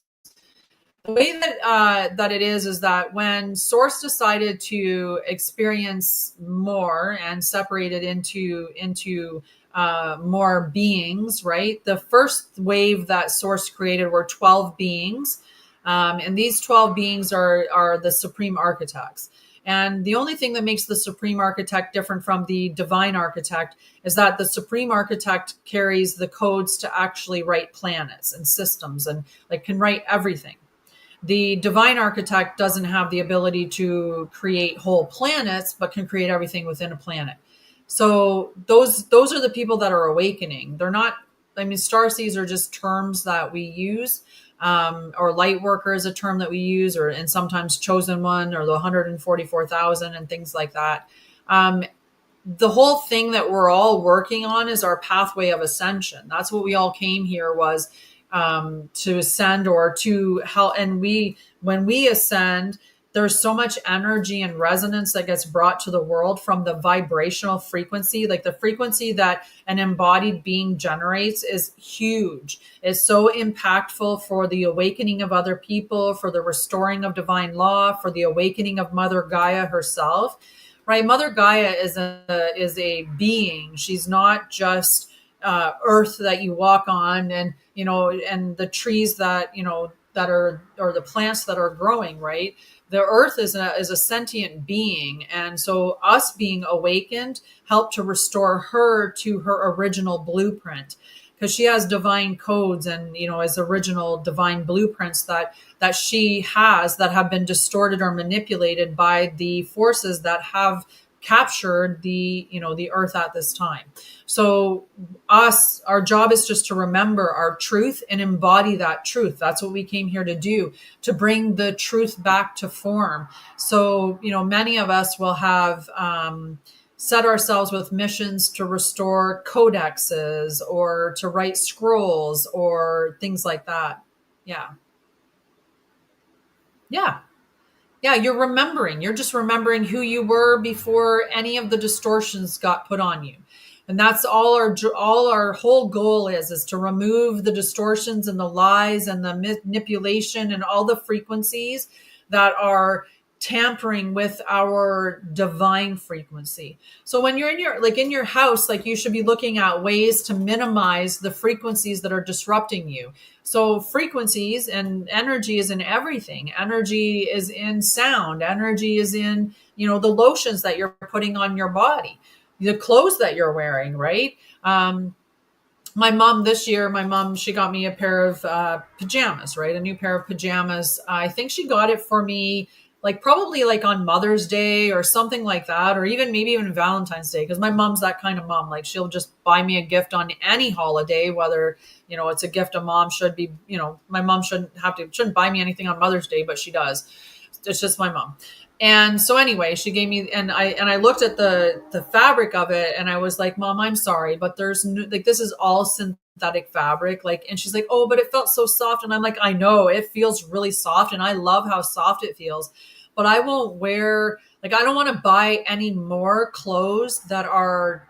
The way that it is that when Source decided to experience more and separate it into more beings, right? The first wave that Source created were 12 beings, and these 12 beings are the supreme architects. And the only thing that makes the supreme architect different from the divine architect is that the supreme architect carries the codes to actually write planets and systems, and can write everything. The divine architect doesn't have the ability to create whole planets, but can create everything within a planet. So those are the people that are awakening. They're not, starseeds are just terms that we use, or light worker is a term that we use, and sometimes chosen one, or the 144,000 and things like that. The whole thing that we're all working on is our pathway of ascension. That's what we all came here was, to ascend, or to help. And when we ascend, there's so much energy and resonance that gets brought to the world from the vibrational frequency. Like the frequency that an embodied being generates is huge. It's so impactful for the awakening of other people, for the restoring of divine law, for the awakening of Mother Gaia herself. Right? Mother Gaia is a being. She's not just earth that you walk on, and and the trees that that are, or the plants that are growing, right? The earth is a sentient being, and so us being awakened helped to restore her to her original blueprint, because she has divine codes and as original divine blueprints that she has, that have been distorted or manipulated by the forces that have captured the earth at this time. So our job is just to remember our truth and embody that truth. That's what we came here to do, to bring the truth back to form. So many of us will have set ourselves with missions to restore codexes or to write scrolls or things like that. Yeah. Yeah. Yeah, you're just remembering who you were before any of the distortions got put on you. And that's all our whole goal is to remove the distortions and the lies and the manipulation and all the frequencies that are tampering with our divine frequency. So when you're in your house, like, you should be looking at ways to minimize the frequencies that are disrupting you. So frequencies and energy is in everything. Energy is in sound. Energy is in, the lotions that you're putting on your body, the clothes that you're wearing, right? My mom this year, she got me a pair of pajamas, right? A new pair of pajamas. I think she got it for me probably on Mother's Day or something like that, or maybe even Valentine's Day, because my mom's that kind of mom. Like, she'll just buy me a gift on any holiday, whether it's a gift a mom should be. My mom shouldn't buy me anything on Mother's Day, but she does. It's just my mom. And so anyway, she gave me, and I looked at the fabric of it, and I was like, Mom, I'm sorry, but there's this is all synthetic fabric. And she's like, oh, but it felt so soft. And I'm like, I know it feels really soft, and I love how soft it feels, but I won't wear, I don't want to buy any more clothes that are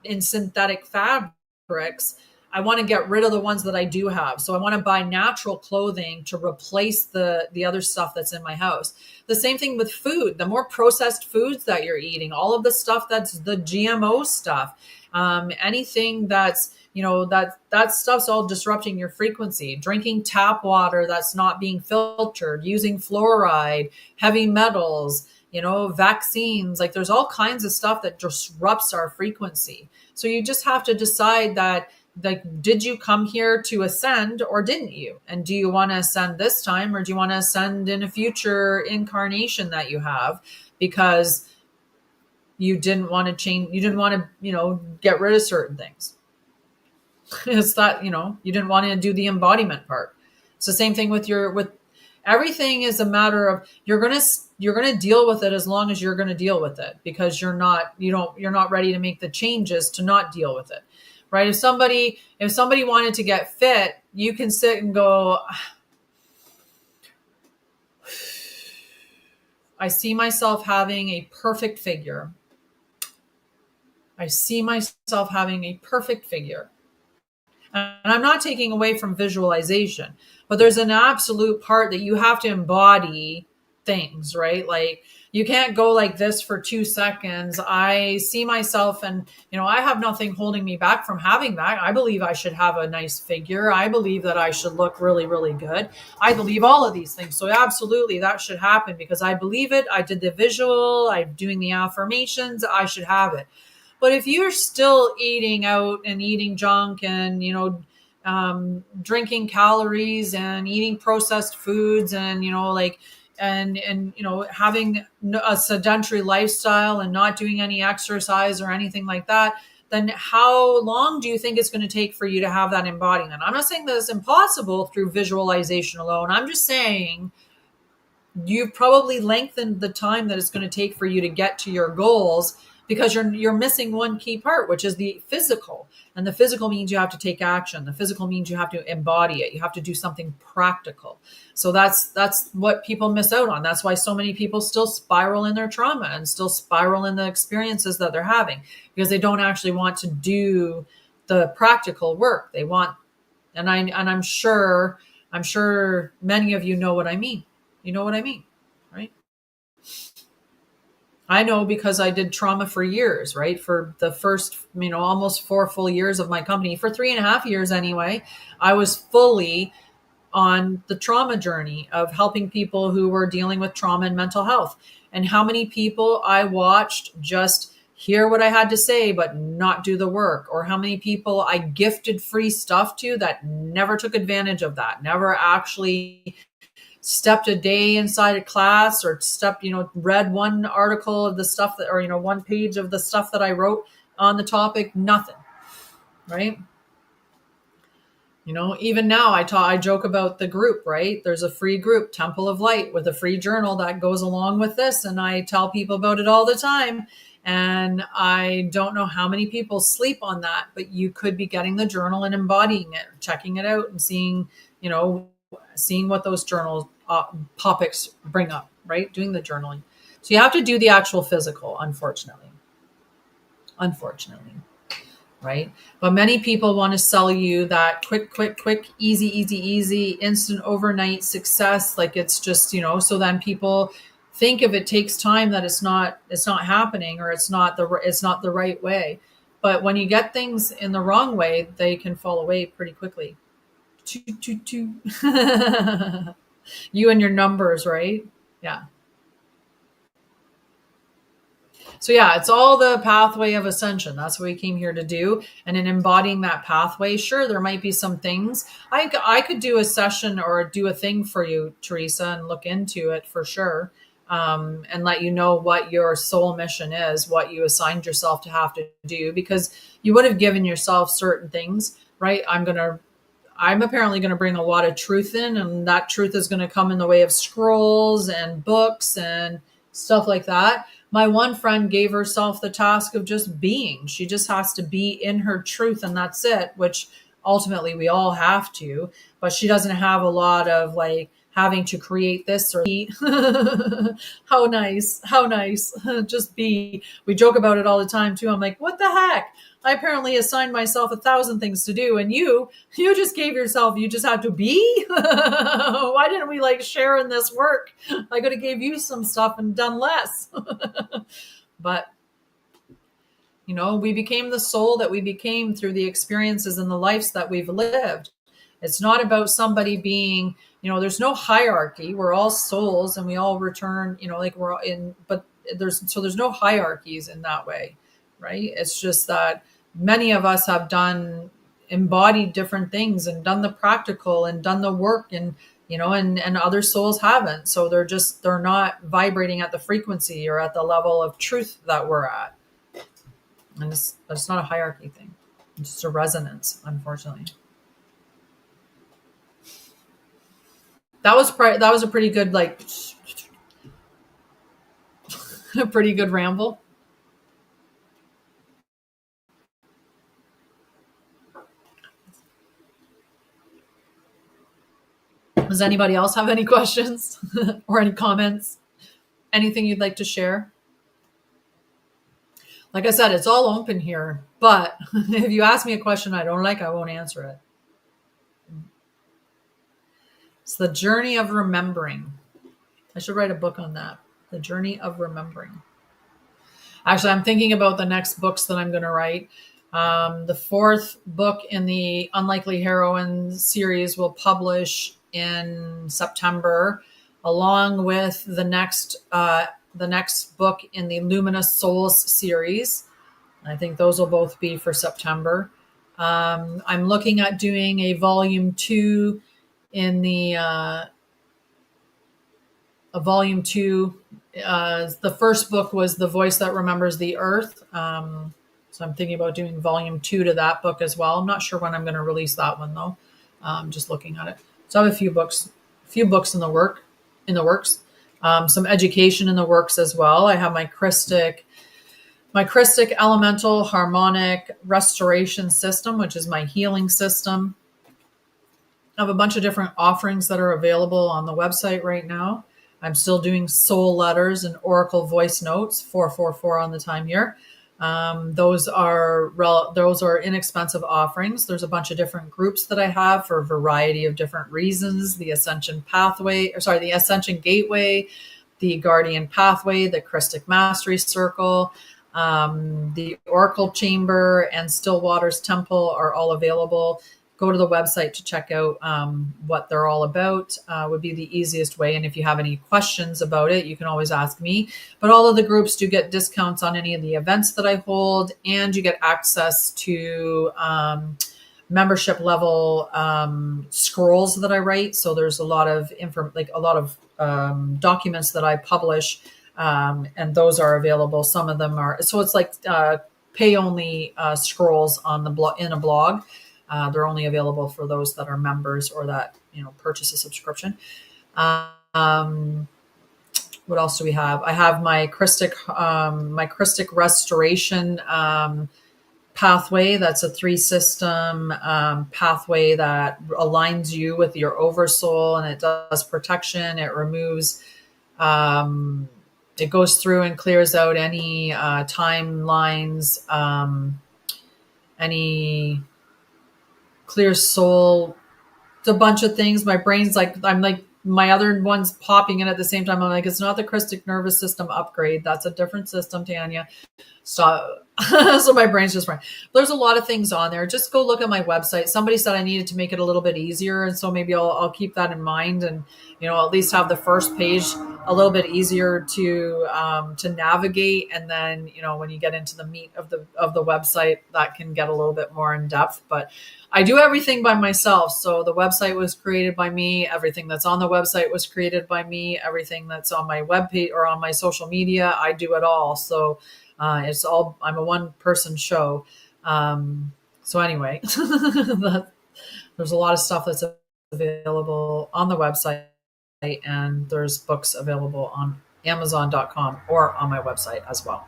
in synthetic fabrics. I want to get rid of the ones that I do have. So I want to buy natural clothing to replace the other stuff that's in my house. The same thing with food. The more processed foods that you're eating, all of the stuff that's the GMO stuff, anything that's, that stuff's all disrupting your frequency. Drinking tap water that's not being filtered, using fluoride, heavy metals, vaccines, there's all kinds of stuff that disrupts our frequency. So you just have to decide that, did you come here to ascend or didn't you? And do you want to ascend this time, or do you want to ascend in a future incarnation that you have? Because you didn't want to change, you didn't want to, get rid of certain things. It's that, you didn't want to do the embodiment part. It's the same thing with everything is a matter of, you're going to deal with it as long as you're going to deal with it, because you're not ready to make the changes to not deal with it. Right? If somebody wanted to get fit, you can sit and go, I see myself having a perfect figure. I see myself having a perfect figure. And I'm not taking away from visualization, but there's an absolute part that you have to embody things, right? You can't go like this for 2 seconds. I see myself, and I have nothing holding me back from having that. I believe I should have a nice figure. I believe that I should look really, really good. I believe all of these things. So absolutely that should happen, because I believe it. I did the visual, I'm doing the affirmations, I should have it. But if you're still eating out and eating junk and, drinking calories and eating processed foods and, and having a sedentary lifestyle and not doing any exercise or anything like that, then how long do you think it's going to take for you to have that embodiment? I'm not saying that it's impossible through visualization alone. I'm just saying you've probably lengthened the time that it's going to take for you to get to your goals because you're missing one key part, which is the physical. And the physical means you have to take action. The physical means you have to embody it. You have to do something practical. So that's what people miss out on. That's why so many people still spiral in their trauma and still spiral in the experiences that they're having, because they don't actually want to do the practical work. They want, and I'm sure many of you know what I mean. You know what I mean, right? I know because I did trauma for years, right? For the first, almost 4 full years of my company, for 3.5 years anyway, I was fully on the trauma journey of helping people who were dealing with trauma and mental health. And how many people I watched just hear what I had to say, but not do the work, or how many people I gifted free stuff to that never took advantage of that, never actually stepped a day inside a class, or read one article of the stuff that, or, one page of the stuff that I wrote on the topic, nothing. Right. Even now I joke about the group, right? There's a free group, Temple of Light, with a free journal that goes along with this. And I tell people about it all the time. And I don't know how many people sleep on that, but you could be getting the journal and embodying it, checking it out and seeing what those journal topics bring up, right? Doing the journaling. So you have to do the actual physical, unfortunately, right? But many people want to sell you that quick, easy, instant overnight success. Like it's just, so then people think if it takes time that it's not happening, or it's not the right way. But when you get things in the wrong way, they can fall away pretty quickly. You and your numbers, right? Yeah. So yeah, it's all the pathway of ascension. That's what we came here to do. And in embodying that pathway, sure, there might be some things. I could do a session or do a thing for you, Teresa, and look into it for sure. And let you know what your soul mission is, what you assigned yourself to have to do, because you would have given yourself certain things, right? I'm apparently going to bring a lot of truth in, and that truth is going to come in the way of scrolls and books and stuff like that. My one friend gave herself the task of just being. She just has to be in her truth, and that's it, which ultimately we all have to, but she doesn't have a lot of like having to create this or how nice, just be. We joke about it all the time too. I'm like, what the heck? I apparently assigned myself 1,000 things to do, and you just gave yourself, you just had to be. Why didn't we share in this work? I could have gave you some stuff and done less. But we became the soul that we became through the experiences and the lives that we've lived. It's not about somebody being, there's no hierarchy. We're all souls and we all return, we're all in, but there's no hierarchies in that way, right? It's just that many of us have embodied different things and done the practical and done the work, and and other souls haven't. So they're not vibrating at the frequency or at the level of truth that we're at. And it's not a hierarchy thing. It's just a resonance, unfortunately. That was a pretty good, a pretty good ramble. Does anybody else have any questions or any comments? Anything you'd like to share? Like I said, it's all open here, but if you ask me a question I don't like, I won't answer it. It's the journey of remembering. I should write a book on that. The journey of remembering. Actually, I'm thinking about the next books that I'm going to write. The 4th book in the Unlikely Heroine series will publish in September, along with the next book in the Luminous Souls series. I think those will both be for September. I'm looking at doing a volume 2 in the volume 2. The first book was The Voice That Remembers the Earth. So I'm thinking about doing volume 2 to that book as well. I'm not sure when I'm going to release that one though. Just looking at it. So I have a few books in the works. Some education in the works as well. I have my my Christic Elemental Harmonic Restoration System, which is my healing system. I have a bunch of different offerings that are available on the website right now. I'm still doing soul letters and oracle voice notes, 444 on the time here. Those are inexpensive offerings. There's a bunch of different groups that I have for a variety of different reasons. The Ascension the Ascension Gateway, the Guardian Pathway, the Christic Mastery Circle, the Oracle Chamber, and Stillwater's Temple are all available. Go to the website to check out what they're all about, would be the easiest way. And if you have any questions about it, you can always ask me. But all of the groups do get discounts on any of the events that I hold, and you get access to membership level scrolls that I write. So there's a lot of documents that I publish, and those are available. Some of them are, so it's like pay only scrolls on the in a blog. They're only available for those that are members or that, purchase a subscription. What else do we have? I have my Christic Restoration pathway. That's a 3-system pathway that aligns you with your Oversoul, and it does protection. It removes, it goes through and clears out any timelines, any clear soul. It's a bunch of things. My brain's I'm like, my other one's popping in at the same time. I'm like, it's not the Christic nervous system upgrade. That's a different system, Tanya. So my brain's just fine. There's a lot of things on there. Just go look at my website. Somebody said I needed to make it a little bit easier, and so maybe I'll keep that in mind, and at least have the first page a little bit easier to navigate. And then when you get into the meat of the website, that can get a little bit more in depth. But I do everything by myself. So the website was created by me. Everything that's on the website was created by me. Everything that's on my webpage or on my social media, I do it all. So it's all, I'm a one-person show. So anyway, there's a lot of stuff that's available on the website, and there's books available on Amazon.com or on my website as well.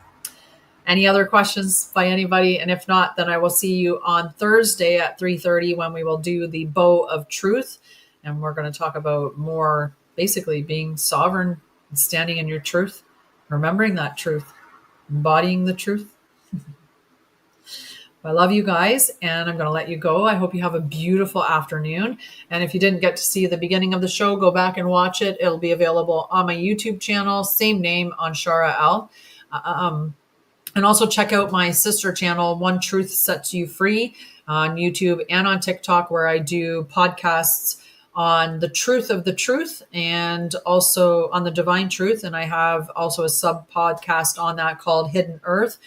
Any other questions by anybody? And if not, then I will see you on Thursday at 3:30 when we will do the Bow of Truth. And we're going to talk about more basically being sovereign and standing in your truth, remembering that truth, embodying the truth. I love you guys, and I'm going to let you go. I hope you have a beautiful afternoon. And if you didn't get to see the beginning of the show, go back and watch it. It'll be available on my YouTube channel, same name, Anshara'El. And also check out my sister channel, One Truth Sets You Free, on YouTube and on TikTok, where I do podcasts on the truth of the truth and also on the divine truth. And I have also a sub podcast on that called Hidden Earth.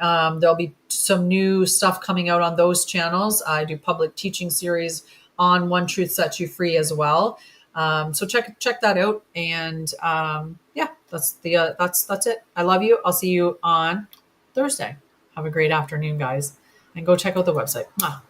There'll be some new stuff coming out on those channels. I do public teaching series on One Truth Sets You Free as well. So check that out. And that's it. I love you. I'll see you on Thursday. Have a great afternoon, guys, and go check out the website. Mwah.